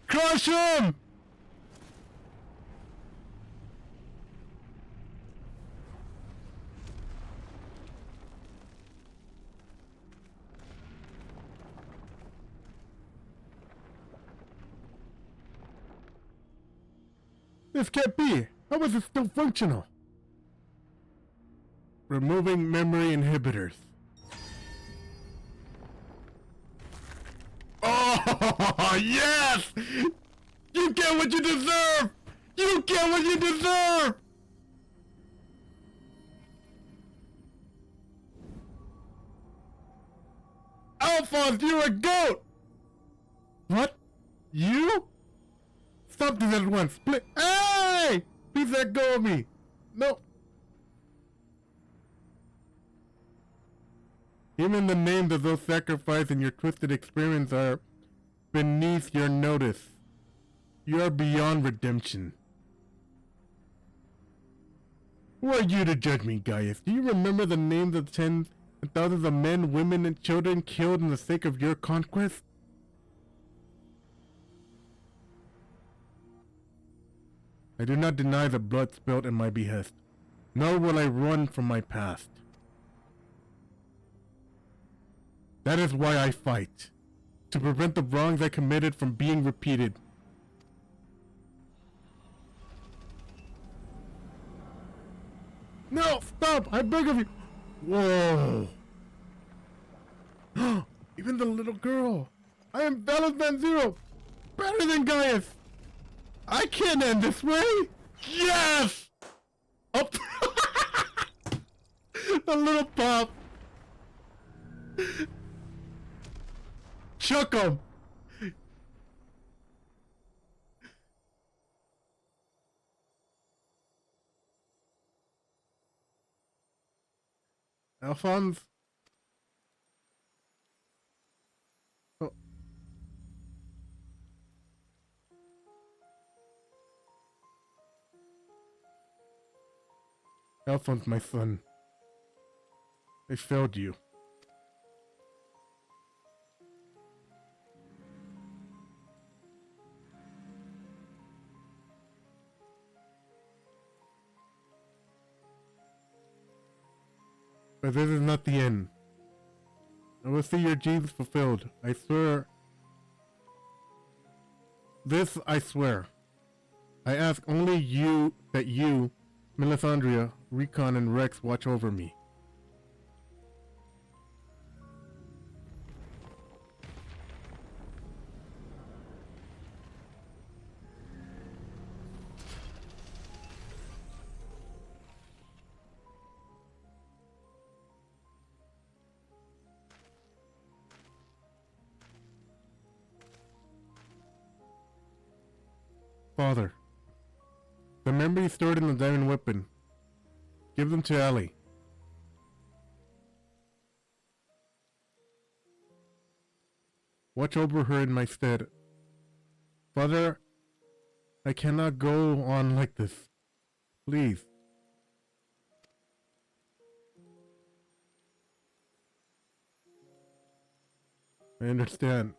Crush him! This can't be! How is it still functional? Removing memory inhibitors. Oh, yes! You get what you deserve! You get what you deserve! Alphonse, you're a goat! What? You? Stop this at once. Hey! Please let go of me. No. Even the names of those sacrificed in your twisted experiments are beneath your notice. You are beyond redemption. Who are you to judge me, Gaius? Do you remember the names of tens and thousands of men, women, and children killed in the sake of your conquest? I do not deny the blood spilt in my behest, nor will I run from my past. That is why I fight, to prevent the wrongs I committed from being repeated. No, stop! I beg of you! Whoa! Even the little girl! I am Valid Van Zero! Better than Gaius! I can't end this way! Yes! Up! The little pop! Chuck him! Alphonse? Oh. Alphonse, my son. I failed you. But this is not the end. I will see your dreams fulfilled. I swear. This I swear. I ask only you that you, Melisandria, Recon, and Rex watch over me. Father, the memories stored in the diamond weapon. Give them to Allie. Watch over her in my stead. Father, I cannot go on like this. Please. I understand.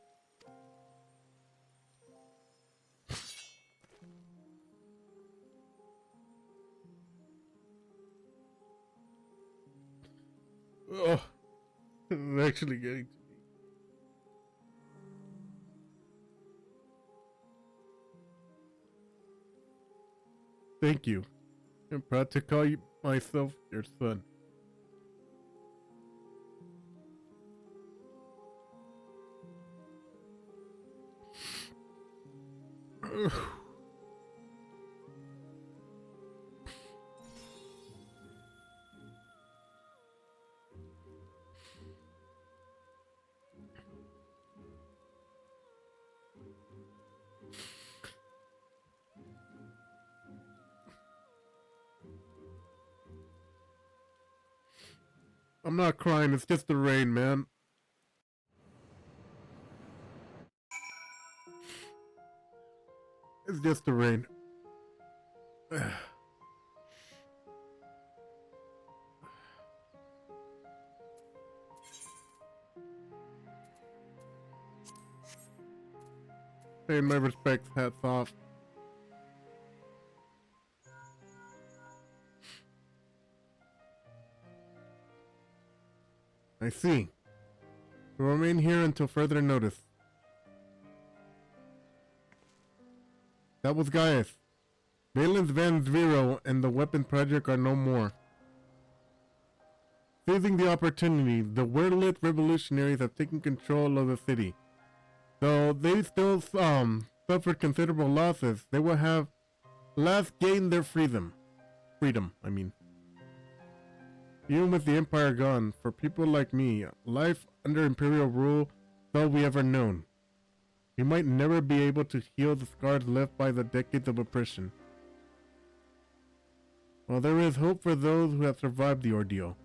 Oh, it's actually getting to me. Thank you. I'm proud to call you myself your son. I'm not crying, it's just the rain, man. It's just the rain. Paying my respects, hats off. I see. We'll remain here until further notice. That was Gaius. Valens Van Zviro and the Weapon Project are no more. Seizing the opportunity, the Werlyt revolutionaries have taken control of the city. Though they still suffered considerable losses, they will have last gained their freedom. I mean. Even with the Empire gone, for people like me, life under Imperial rule is all we ever known. We might never be able to heal the scars left by the decades of oppression. While there is hope for those who have survived the ordeal,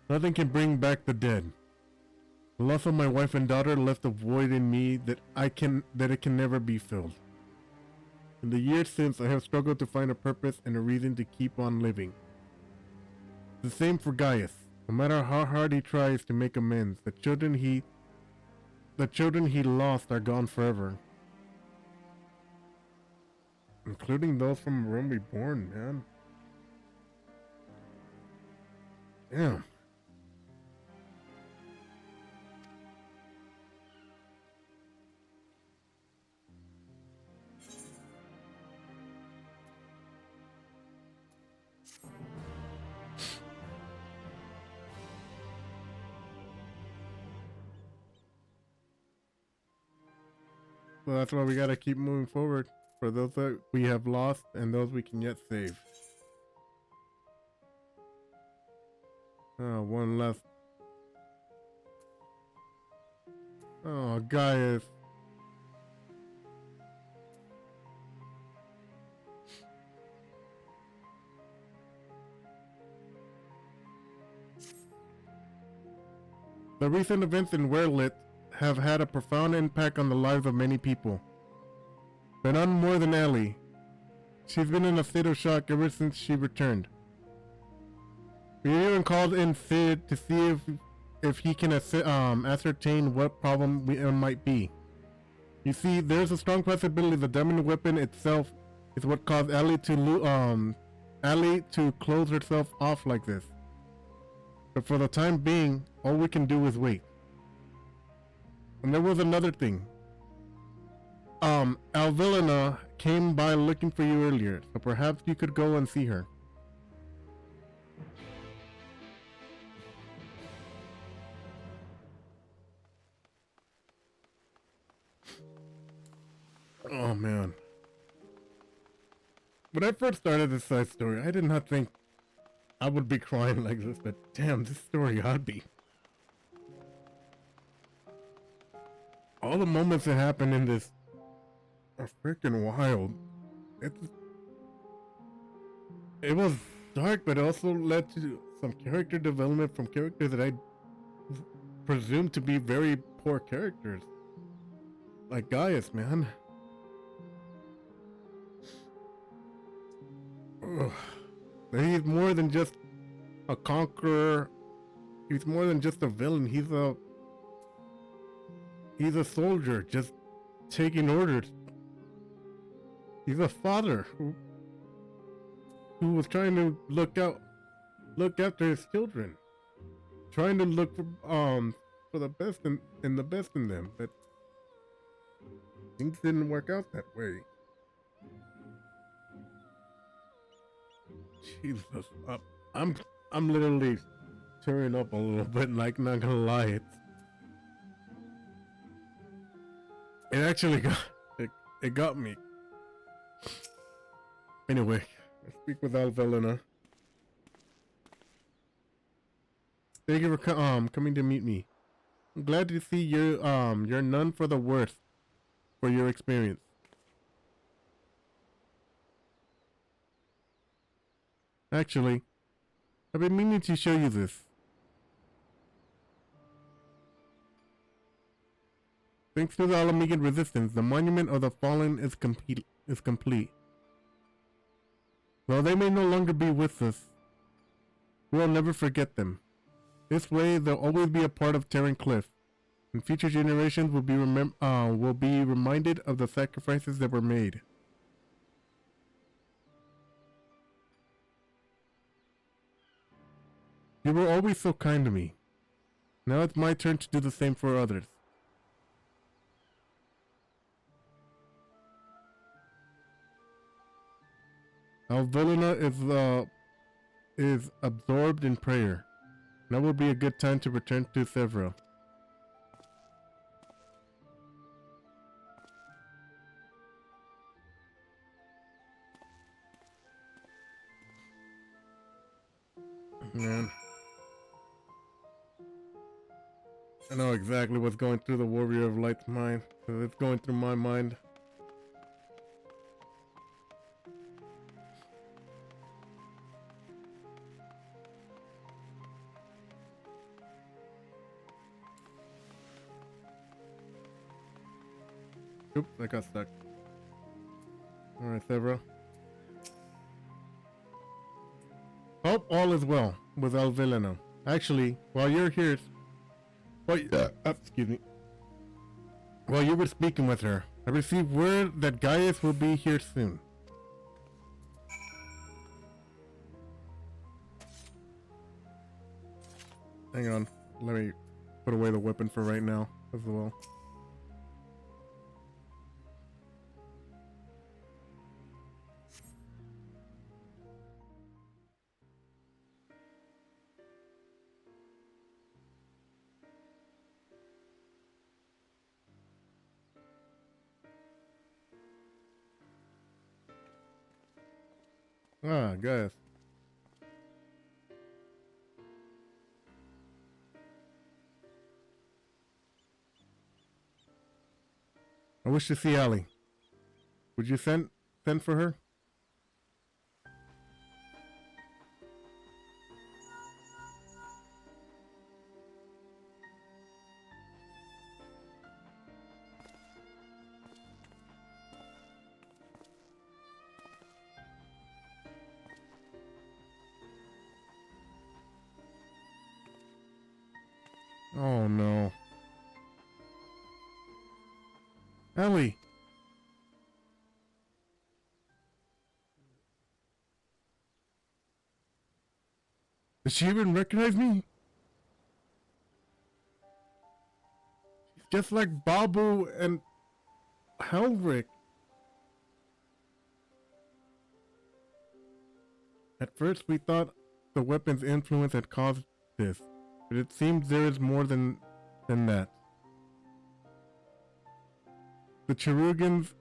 nothing can bring back the dead. The loss of my wife and daughter left a void in me that it can never be filled. In the years since, I have struggled to find a purpose and a reason to keep on living. The same for Gaius. No matter how hard he tries to make amends, the children he lost are gone forever. Including those from Rome Reborn, man. Damn. Well, that's why we gotta keep moving forward. For those that we have lost and those we can yet save. Oh, one left. Oh, Gaius. The recent events in Werlyt have had a profound impact on the lives of many people. But none more than Ellie. She's been in a state of shock ever since she returned. We even called in Sid to see if he can ascertain what problem it might be. You see, there's a strong possibility the diamond weapon itself is what caused Ellie to close herself off like this. But for the time being, all we can do is wait. And there was another thing. Alvilina came by looking for you earlier, so perhaps you could go and see her. Oh man. When I first started this side story, I did not think I would be crying like this, but damn, this story ought to be. All the moments that happen in this are freaking wild. It was dark, but it also led to some character development from characters that I presume to be very poor characters. Like Gaius, man. Ugh. He's more than just a conqueror. He's more than just a villain. He's a soldier, just taking orders. He's a father who was trying to look after his children, trying to look for the best in the best in them, but things didn't work out that way. Jesus, I'm literally tearing up a little bit, like, not gonna lie. It actually got me. Anyway, I speak with Alvelina. Thank you for coming to meet me. I'm glad to see you're none for the worse for your experience. Actually, I've been meaning to show you this. Thanks to the Alamegan resistance, the monument of the fallen is complete. While they may no longer be with us, we will never forget them. This way, they'll always be a part of Terran Cliff, and future generations will be reminded of the sacrifices that were made. You were always so kind to me. Now it's my turn to do the same for others. Alvelina is absorbed in prayer. Now will be a good time to return to Severa. Man. I know exactly what's going through the Warrior of Light's mind, because it's going through my mind. Oops, I got stuck. Alright, Severa. Hope all is well with Alvelina. Actually, while you're here... excuse me. While you were speaking with her, I received word that Gaius will be here soon. Hang on. Let me put away the weapon for right now as well. Ah, Gaius. I wish to see Allie. Would you send for her? Oh no. Ellie! Does she even recognize me? She's just like Babu and Helric. At first we thought the weapon's influence had caused this, but it seems there is more than that. The Cherugans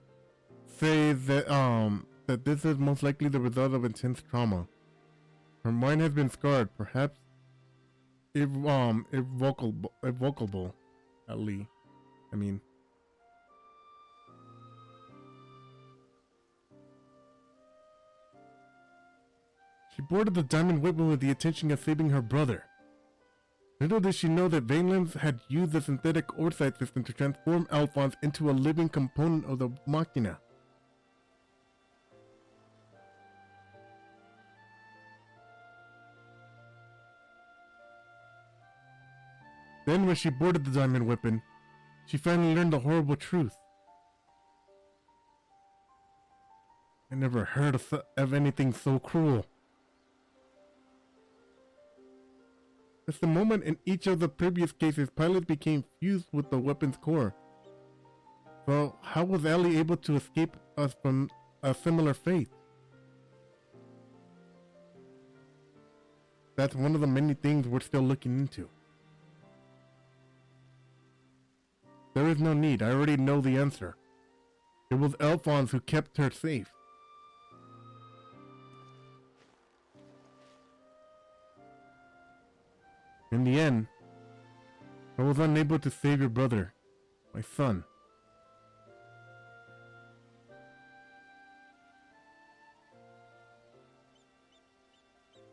say that this is most likely the result of intense trauma. Her mind has been scarred, perhaps irrevocable, at least. I mean. She boarded the Diamond Whitman with the intention of saving her brother. Little did she know that Vanelands had used the synthetic Orsight system to transform Alphonse into a living component of the Machina. Then when she boarded the Diamond Weapon, she finally learned the horrible truth. I never heard of anything so cruel. It's the moment in each of the previous cases pilots became fused with the weapon's core. Well, how was Ellie able to escape us from a similar fate? That's one of the many things we're still looking into. There is no need, I already know the answer. It was Alphonse who kept her safe. In the end, I was unable to save your brother, my son.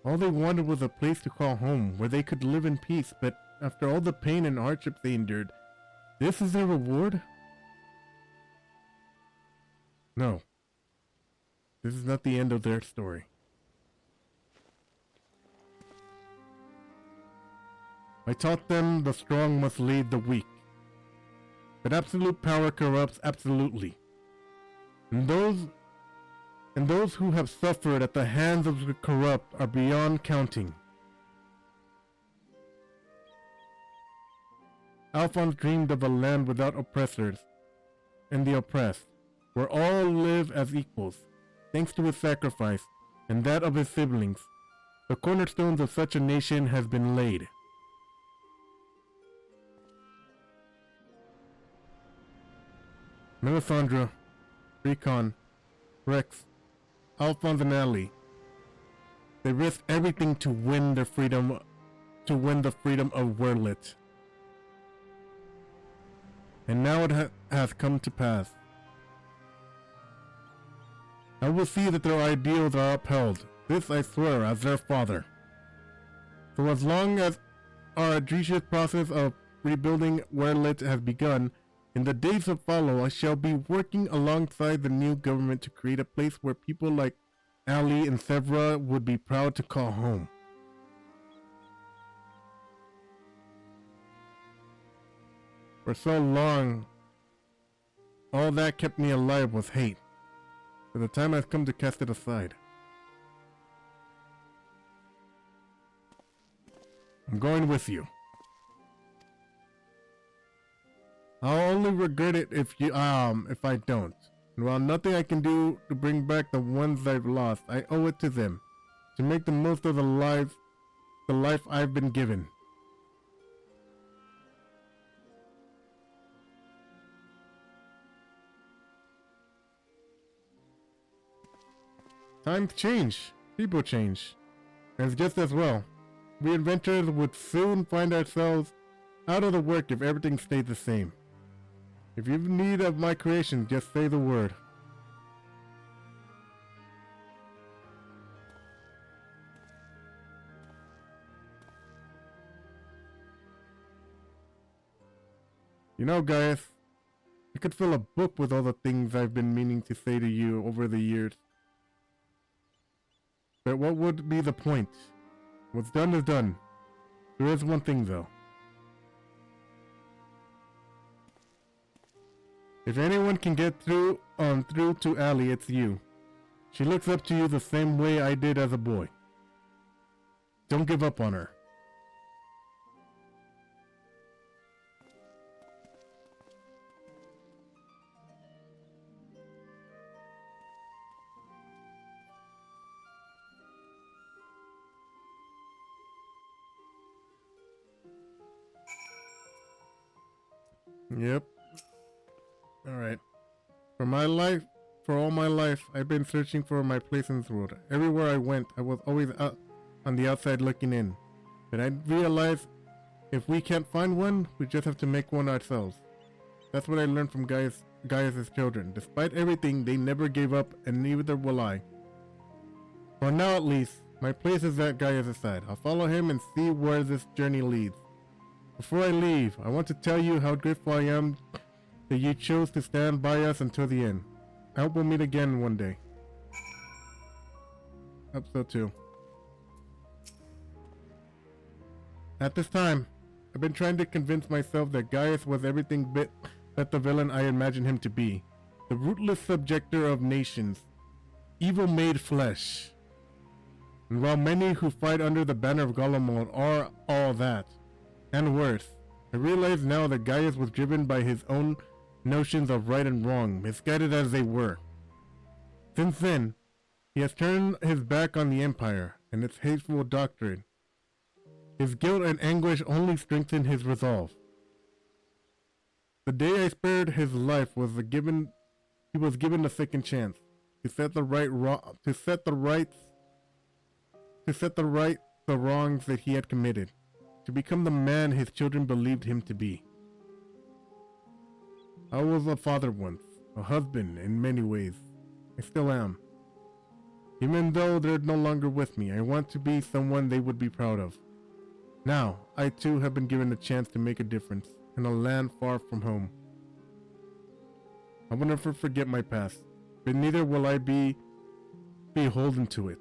All they wanted was a place to call home, where they could live in peace, but after all the pain and hardships they endured, this is their reward? No, this is not the end of their story. I taught them the strong must lead the weak. That absolute power corrupts absolutely. And those who have suffered at the hands of the corrupt are beyond counting. Alphonse dreamed of a land without oppressors and the oppressed, where all live as equals, thanks to his sacrifice and that of his siblings. The cornerstones of such a nation has been laid. Melisandre, Recon, Rex, Alphonse and Ali. They risked everything to win the freedom of Werlyt. And now it has come to pass. I will see that their ideals are upheld. This I swear as their father. So as long as our atrocious process of rebuilding Werlyt has begun, in the days that follow, I shall be working alongside the new government to create a place where people like Ali and Sevra would be proud to call home. For so long, all that kept me alive was hate. But the time has come to cast it aside. I'm going with you. I'll only regret it if I don't. And while nothing I can do to bring back the ones I've lost, I owe it to them to make the most of the life I've been given. Times change. People change. And it's just as well. We adventurers would soon find ourselves out of the work if everything stayed the same. If you've need of my creation, just say the word. You know, Gaius, I could fill a book with all the things I've been meaning to say to you over the years. But what would be the point? What's done is done. There is one thing, though. If anyone can get through to Ali, it's you. She looks up to you the same way I did as a boy. Don't give up on her. Yep. Alright. For all my life, I've been searching for my place in this world. Everywhere I went, I was always out on the outside looking in. But I realized if we can't find one, we just have to make one ourselves. That's what I learned from Gaius' children. Despite everything, they never gave up, and neither will I. For now at least, my place is at Gaius' side. I'll follow him and see where this journey leads. Before I leave, I want to tell you how grateful I am that you chose to stand by us until the end. I hope we'll meet again one day. Episode 2. At this time, I've been trying to convince myself that Gaius was everything but the villain I imagined him to be. The ruthless subjector of nations. Evil made flesh. And while many who fight under the banner of Golemon are all that, and worse, I realize now that Gaius was driven by his own notions of right and wrong, misguided as they were. Since then, he has turned his back on the Empire and its hateful doctrine. His guilt and anguish only strengthened his resolve. The day I spared his life he was given a second chance to set the wrongs that he had committed, to become the man his children believed him to be. I was a father once, a husband in many ways. I still am. Even though they're no longer with me, I want to be someone they would be proud of. Now, I too have been given a chance to make a difference in a land far from home. I will never forget my past. but neither will I be beholden to it.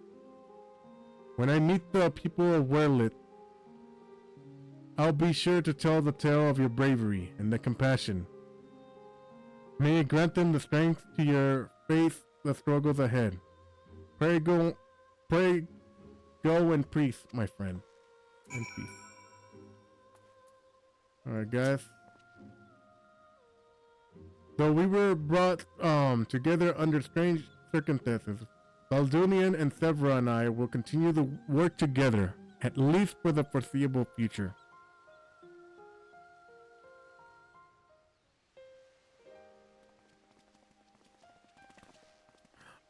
When I meet the people of Werlyt, I'll be sure to tell the tale of your bravery and the compassion. May it grant them the strength to your face the struggles ahead. Pray go in peace, my friend. In peace. Alright, guys. Though we were brought together under strange circumstances, Baldunian and Severa and I will continue to work together, at least for the foreseeable future.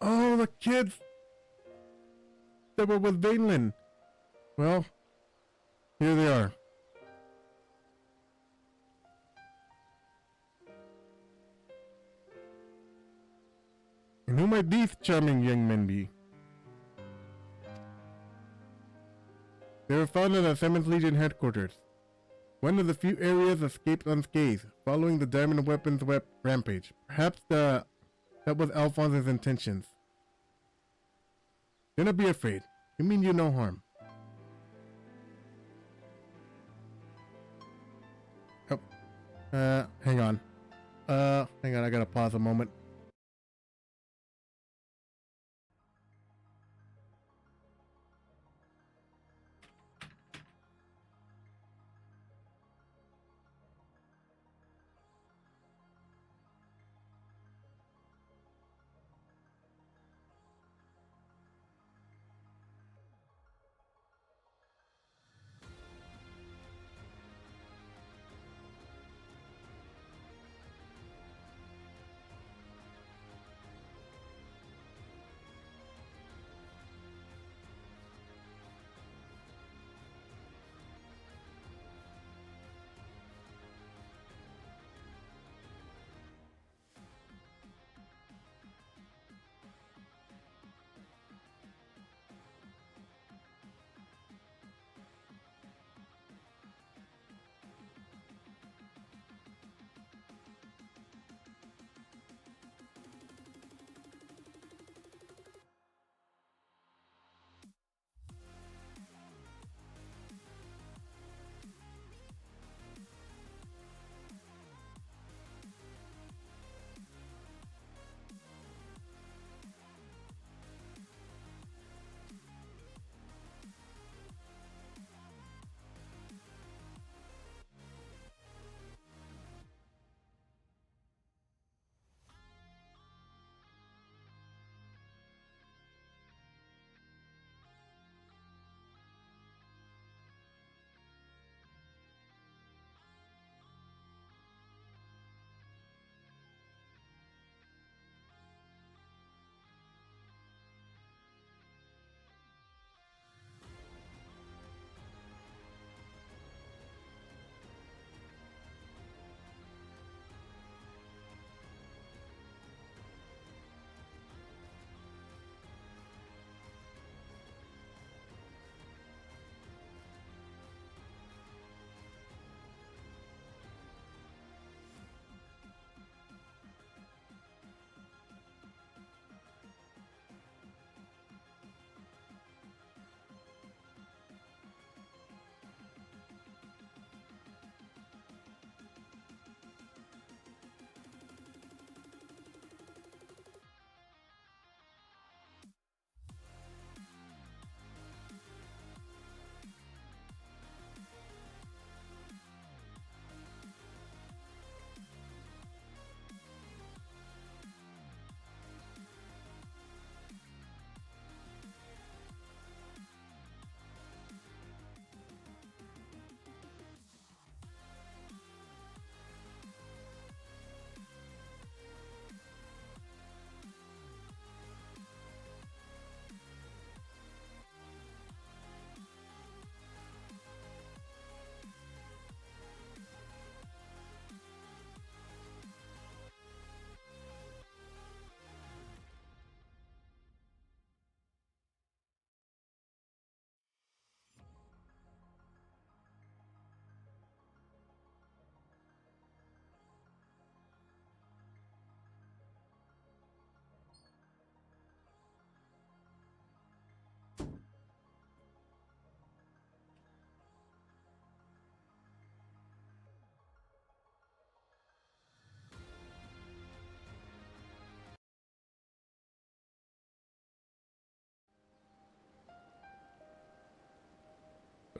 Oh, the kids that were with Vainland. Well, here they are. And who might these charming young men be? They were found at the 7th Legion headquarters. One of the few areas escaped unscathed, following the Diamond Weapons rampage. Perhaps that was Alphonse's intentions. Do not be afraid. We mean you no harm. Oh. Hang on. I gotta pause a moment.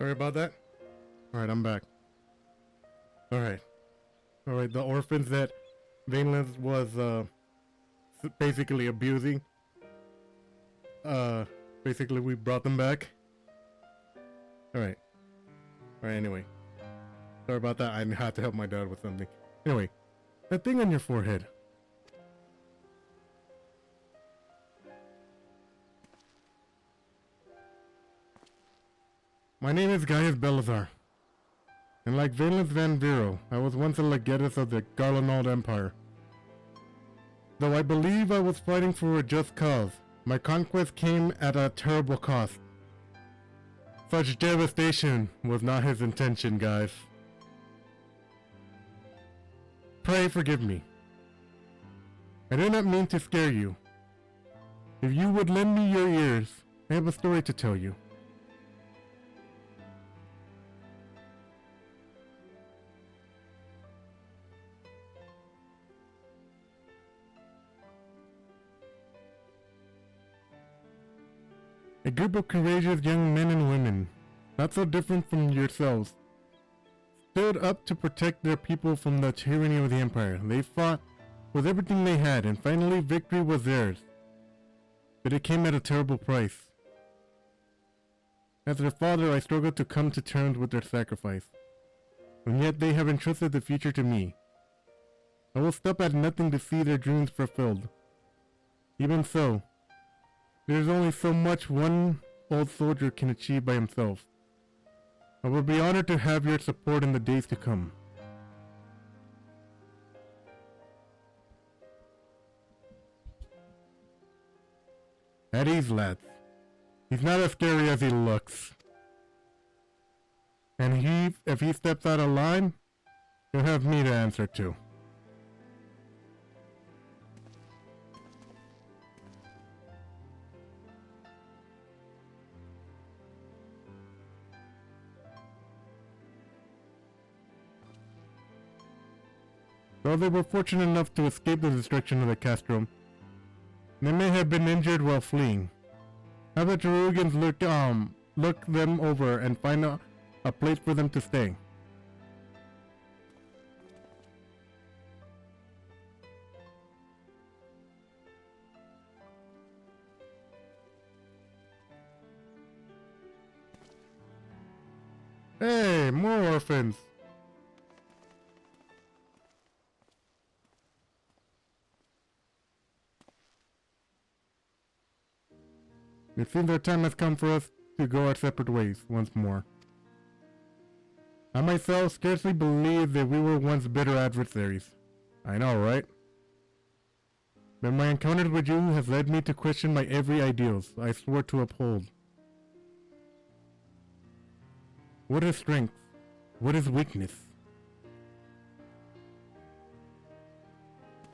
Sorry about that. Alright, I'm back. Alright. Alright, the orphans that Vainland was basically abusing. Basically we brought them back. Alright. Alright, anyway. Sorry about that. I had to help my dad with something. Anyway, that thing on your forehead. My name is Gaius Belazar, and like Valence Van Vero, I was once a legatus of the Garlanald Empire. Though I believe I was fighting for a just cause, my conquest came at a terrible cost. Such devastation was not his intention, guys. Pray forgive me. I did not mean to scare you. If you would lend me your ears, I have a story to tell you. A group of courageous young men and women, not so different from yourselves, stood up to protect their people from the tyranny of the Empire. They fought with everything they had, and finally victory was theirs. But it came at a terrible price. As their father, I struggled to come to terms with their sacrifice, and yet they have entrusted the future to me. I will stop at nothing to see their dreams fulfilled. Even so, there is only so much one old soldier can achieve by himself. I will be honored to have your support in the days to come. At ease, lads. He's not as scary as he looks. And if he steps out of line, he'll have me to answer to. Though they were fortunate enough to escape the destruction of the castrum, they may have been injured while fleeing. Have the Jerugans look them over and find a place for them to stay. Hey, more orphans! It seems our time has come for us to go our separate ways once more. I myself scarcely believe that we were once bitter adversaries. I know, right? But my encounters with you have led me to question my every ideals I swore to uphold. What is strength? What is weakness?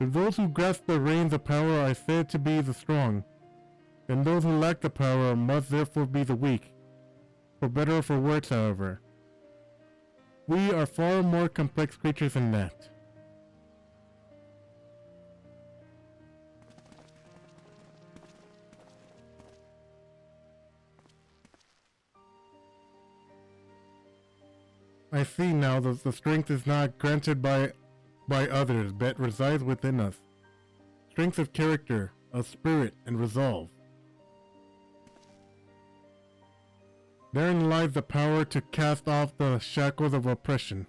To those who grasp the reins of power are said to be the strong, and those who lack the power must therefore be the weak. For better or for worse, however. We are far more complex creatures than that. I see now that the strength is not granted by others, but resides within us. Strength of character, of spirit, and resolve. Therein lies the power to cast off the shackles of oppression,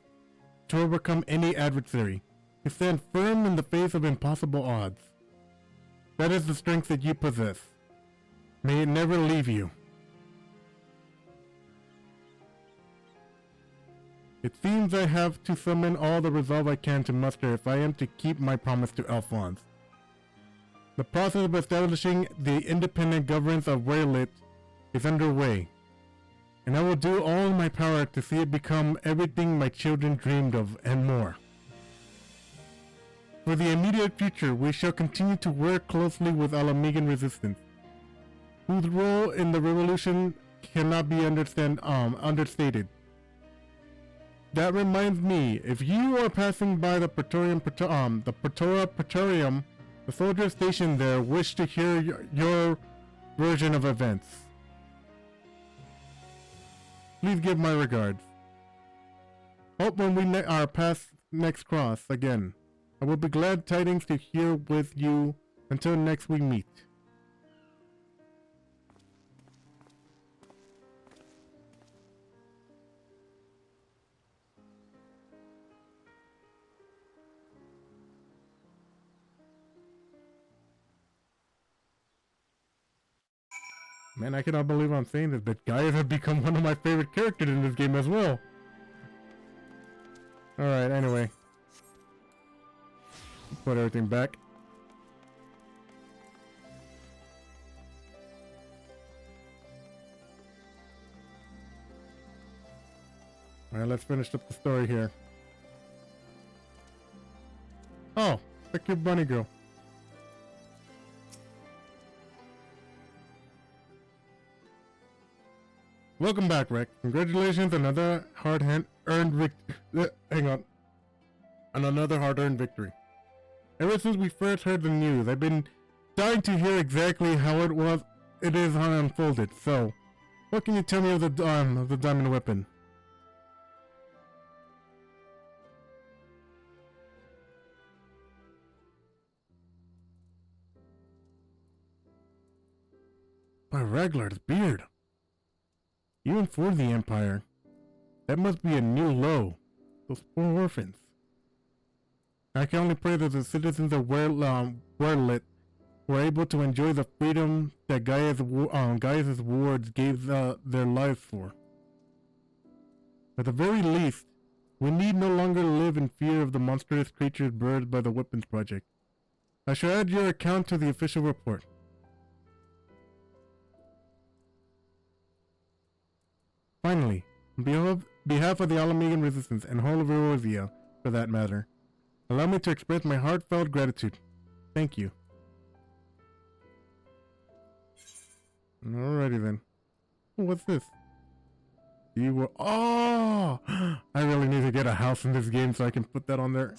to overcome any adversary, to stand firm in the face of impossible odds. That is the strength that you possess. May it never leave you. It seems I have to summon all the resolve I can to muster if I am to keep my promise to Alphonse. The process of establishing the independent governance of Werlyt is underway, and I will do all in my power to see it become everything my children dreamed of and more. For the immediate future, we shall continue to work closely with Alamegan Resistance, whose role in the revolution cannot be understated. That reminds me, if you are passing by the Praetorium, the soldiers stationed there wish to hear your version of events. Please give my regards. Hope when we our paths next cross again. I will be glad tidings to hear with you until next we meet. Man, I cannot believe I'm saying this, but Gaius have become one of my favorite characters in this game as well. Alright, anyway. Put everything back. Alright, let's finish up the story here. Oh, the cute bunny girl. Welcome back, Rick. Congratulations on another hard-earned victory. Hang on. On another hard-earned victory. Ever since we first heard the news, I've been dying to hear exactly how it is unfolded. So, what can you tell me of the diamond weapon? By Raglar's beard. Even for the Empire. That must be a new low. Those poor orphans. I can only pray that the citizens of Werlyt were able to enjoy the freedom that Gaius' wards gave their lives for. At the very least, we need no longer live in fear of the monstrous creatures birthed by the Weapons Project. I shall add your account to the official report. Finally, on behalf of the Alamegan Resistance and whole of Eorzea, for that matter, allow me to express my heartfelt gratitude. Thank you. Alrighty then. What's this? You were. Oh! I really need to get a house in this game so I can put that on there.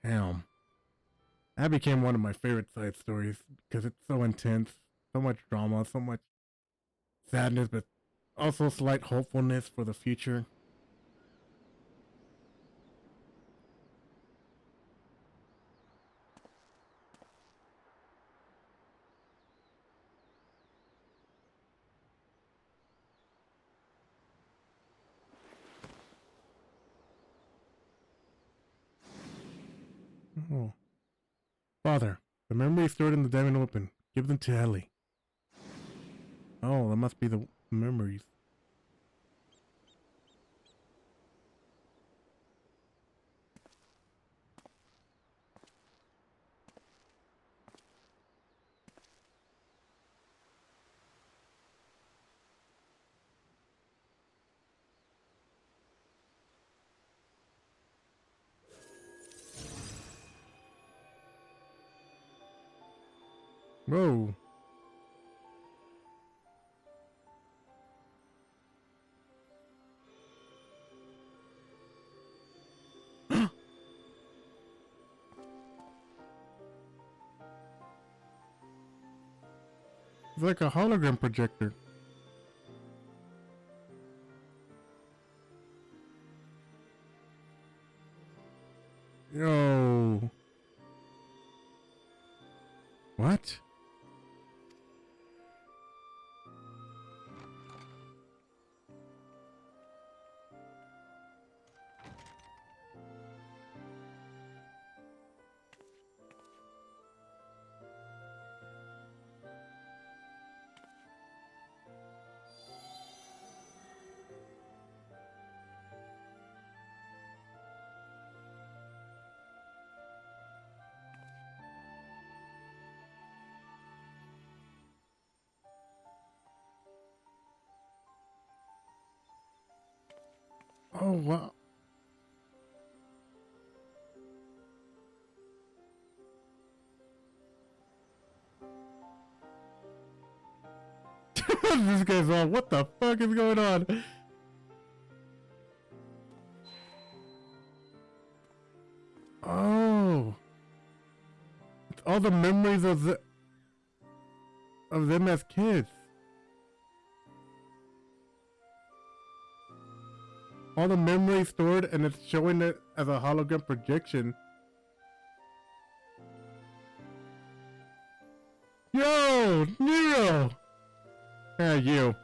Damn. That became one of my favorite side stories because it's so intense, so much drama, so much sadness, but also slight hopefulness for the future. Oh. Father, the memories stored in the diamond weapon. Give them to Ellie. Oh, that must be the memories. Whoa. It's like a hologram projector. Yo. What? Oh, wow. This guy's all, what the fuck is going on? Oh. all the memories of them as kids. All the memories stored, and it's showing it as a hologram projection. Yo, Nero! Yeah, you.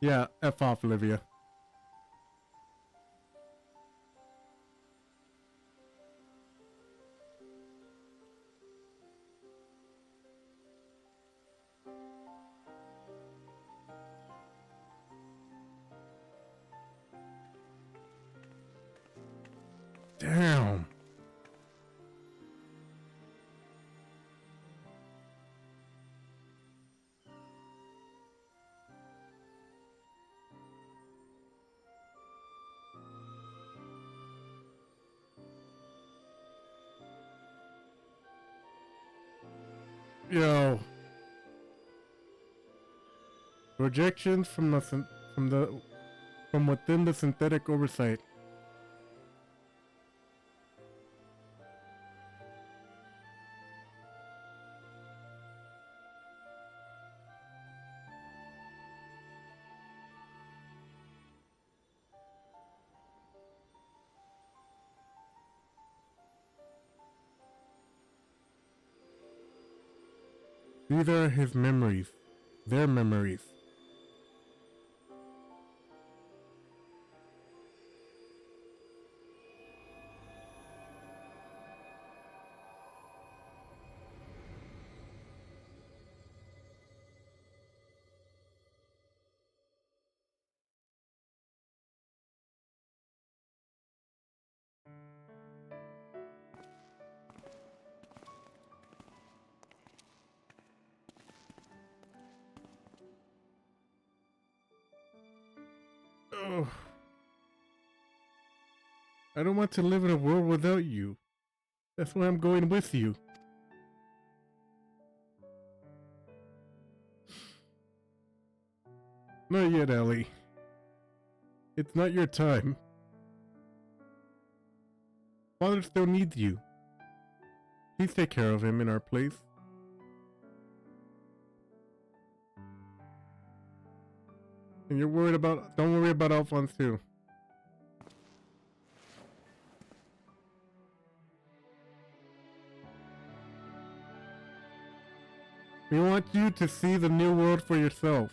Yeah, F off, Olivia. Damn. Yo. Projections from within the synthetic oversight. These are his memories. Their memories. Oh. I don't want to live in a world without you. That's why I'm going with you. Not yet, Ellie. It's not your time. Father still needs you. Please take care of him in our place. And don't worry about Alphonse too. We want you to see the new world for yourself.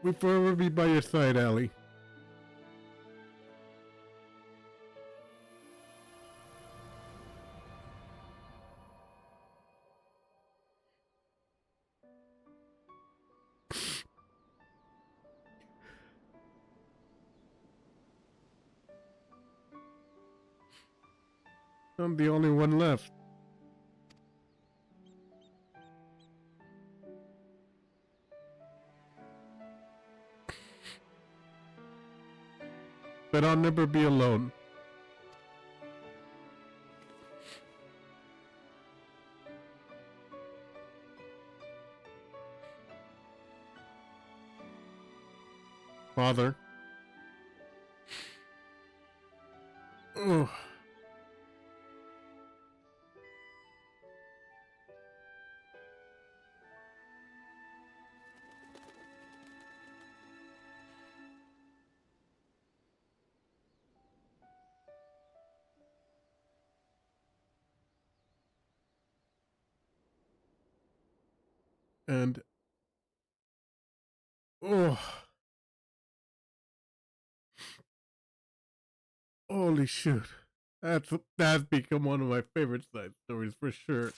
We'll forever be by your side, Allie. I'm the only one left. But I'll never be alone. Father. Ugh. And oh, holy shit. That's become one of my favorite side stories for sure.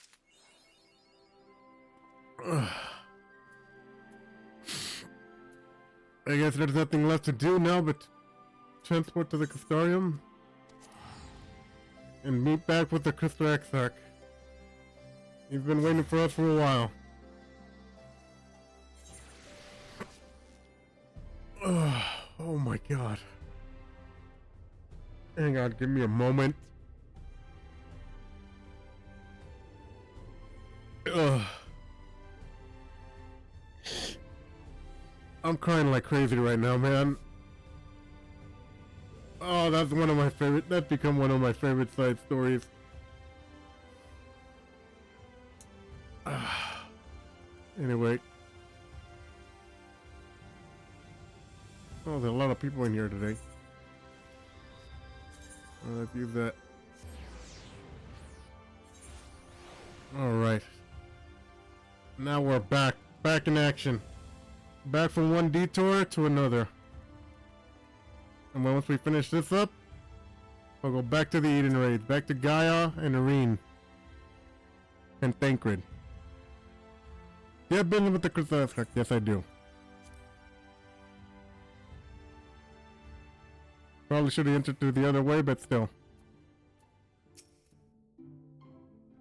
Ugh. I guess there's nothing left to do now but transport to the Castarium and meet back with the Crystal Exarch. He's been waiting for us for a while. Oh my god. Hang on, give me a moment. Ugh. I'm crying like crazy right now, man. Oh, that's one of my favorite. That's become one of my favorite side stories. Anyway. Oh, there's a lot of people in here today. Let's use that. Alright. Now we're back in action. Back from one detour to another. And once we finish this up, we'll go back to the Eden raids, back to Gaia and Irene. And Thancred. Yeah, I've been with the Crystal Exarch. Yes, I do. Probably should have entered through the other way, but still.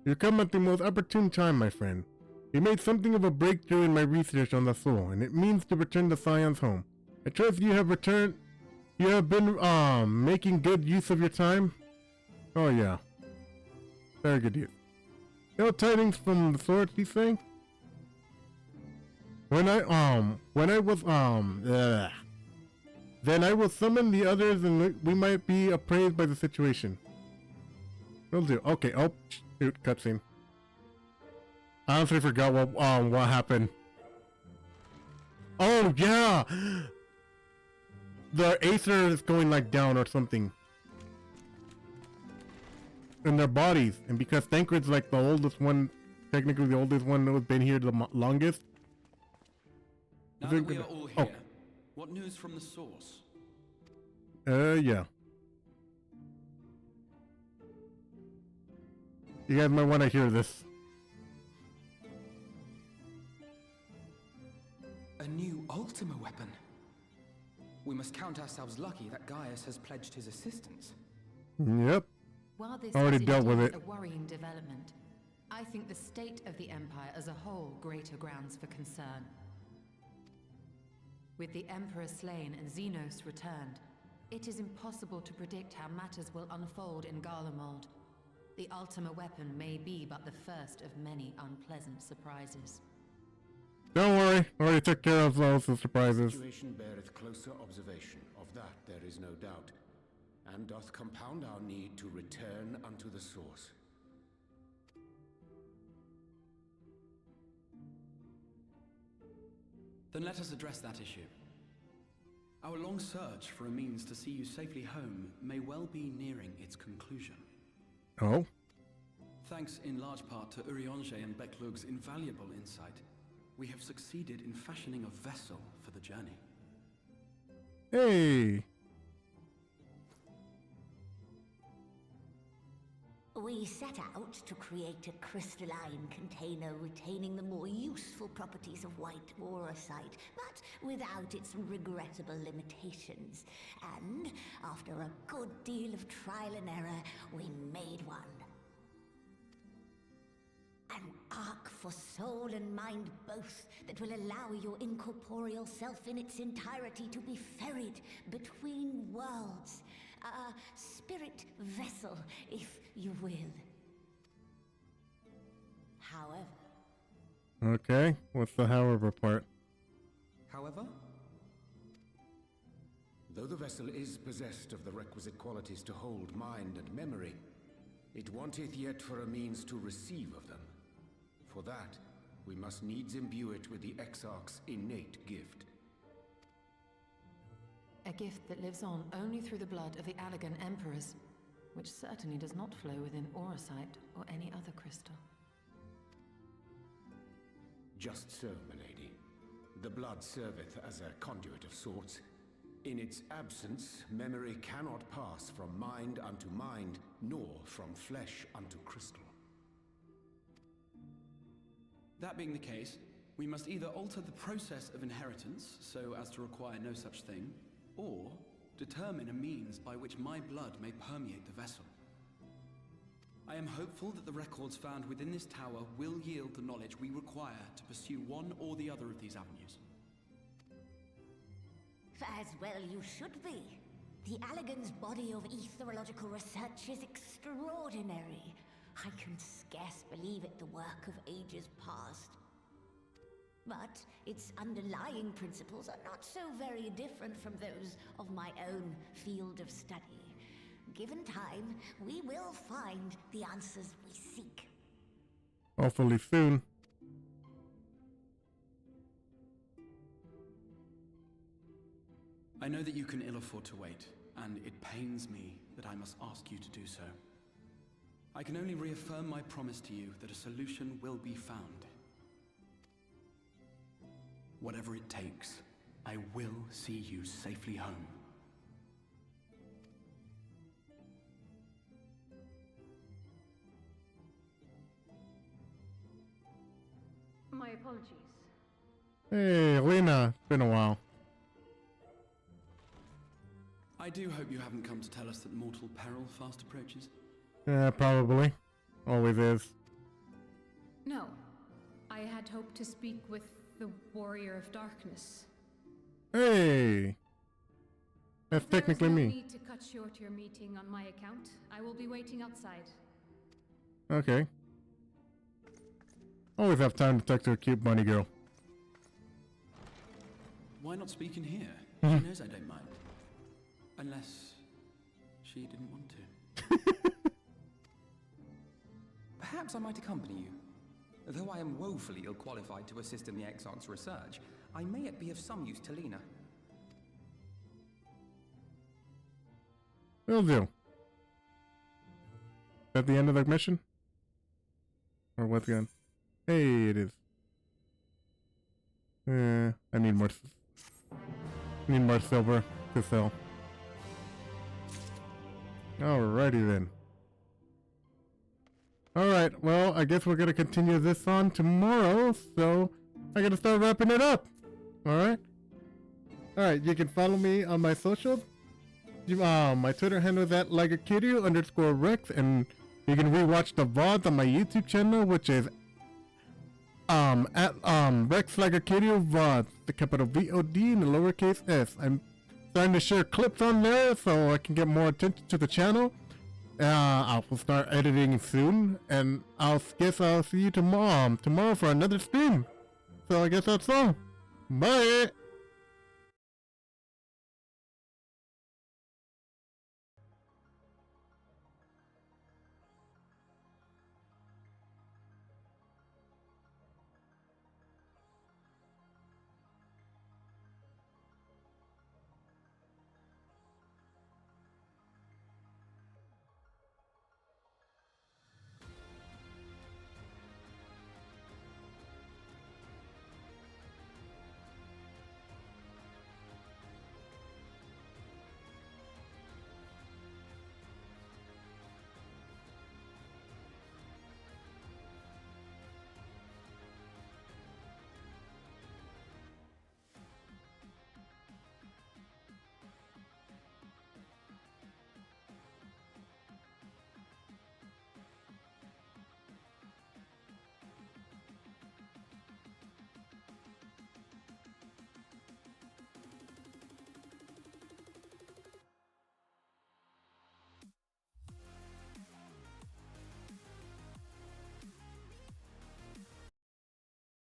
You come at the most opportune time, my friend. You made something of a breakthrough in my research on the soul, and it means to return the Scions home. I trust you have returned. You have been, making good use of your time? Oh, yeah. Very good use. No tidings from the sword, you say? When I was, then I will summon the others and we might be appraised by the situation. Will do. Okay, oh, shoot, cutscene. I honestly forgot what happened. Oh, yeah! The Aether is going like down or something. In their bodies. And because Thancred's like the oldest one, technically the oldest one who's been here the longest. Now that we are all here, what news from the source? Yeah. You guys might want to hear this. A new Ultima weapon. We must count ourselves lucky that Gaius has pledged his assistance. Yep. While this Already is dealt with it. a worrying development, I think the state of the Empire as a whole greater grounds for concern. With the Emperor slain and Xenos returned, it is impossible to predict how matters will unfold in Garlemald. The Ultima weapon may be but the first of many unpleasant surprises. Don't worry, already took care of those surprises. The situation beareth closer observation, of that there is no doubt, and doth compound our need to return unto the source. Then let us address that issue. Our long search for a means to see you safely home may well be nearing its conclusion. Oh? Thanks in large part to Urianger and Beklug's invaluable insight, we have succeeded in fashioning a vessel for the journey. Hey! We set out to create a crystalline container retaining the more useful properties of white aurosite, but without its regrettable limitations. And after a good deal of trial and error, we made one. An ark for soul and mind both, that will allow your incorporeal self in its entirety to be ferried between worlds. A spirit vessel, if you will. However... Okay, what's the however part? However? Though the vessel is possessed of the requisite qualities to hold mind and memory, it wanteth yet for a means to receive of them. For that, we must needs imbue it with the Exarch's innate gift. A gift that lives on only through the blood of the Allagan Emperors, which certainly does not flow within aurosite or any other crystal. Just so, milady. The blood serveth as a conduit of sorts. In its absence, memory cannot pass from mind unto mind, nor from flesh unto crystal. That being the case, we must either alter the process of inheritance so as to require no such thing, or determine a means by which my blood may permeate the vessel. I am hopeful that the records found within this tower will yield the knowledge we require to pursue one or the other of these avenues. As well you should be. The Allegan's body of etherological research is extraordinary. I can scarce believe it the work of ages past. But its underlying principles are not so very different from those of my own field of study. Given time, we will find the answers we seek. Hopefully soon. I know that you can ill afford to wait, and it pains me that I must ask you to do so. I can only reaffirm my promise to you that a solution will be found. Whatever it takes, I will see you safely home. My apologies. Hey, Lena. It's been a while. I do hope you haven't come to tell us that mortal peril fast approaches. Yeah, probably. Always is. No. I had hoped to speak with the Warrior of Darkness. Hey! That's technically There is me. no need to cut short your meeting on my account. I will be waiting outside. Okay. Always have time to talk to a cute bunny girl. Why not speak in here? She knows I don't mind. Unless she didn't want to. Perhaps I might accompany you. Though I am woefully ill-qualified to assist in the Exarch's research, I may yet be of some use to Lena. Will do. Is that the end of the mission? Or what's going? Hey, it is. I need more. Need more silver to sell. Alrighty then. Alright, well, I guess we're gonna continue this on tomorrow, so I gotta start wrapping it up. Alright? Alright, you can follow me on my socials. My Twitter handle is at LigerKiryu_Rex, and you can rewatch the VODs on my YouTube channel, which is at Rex LigerKiryu VODs, the capital VOD and the lowercase s. I'm starting to share clips on there so I can get more attention to the channel. I will start editing soon, and I guess I'll see you tomorrow for another stream. So I guess that's all. Bye!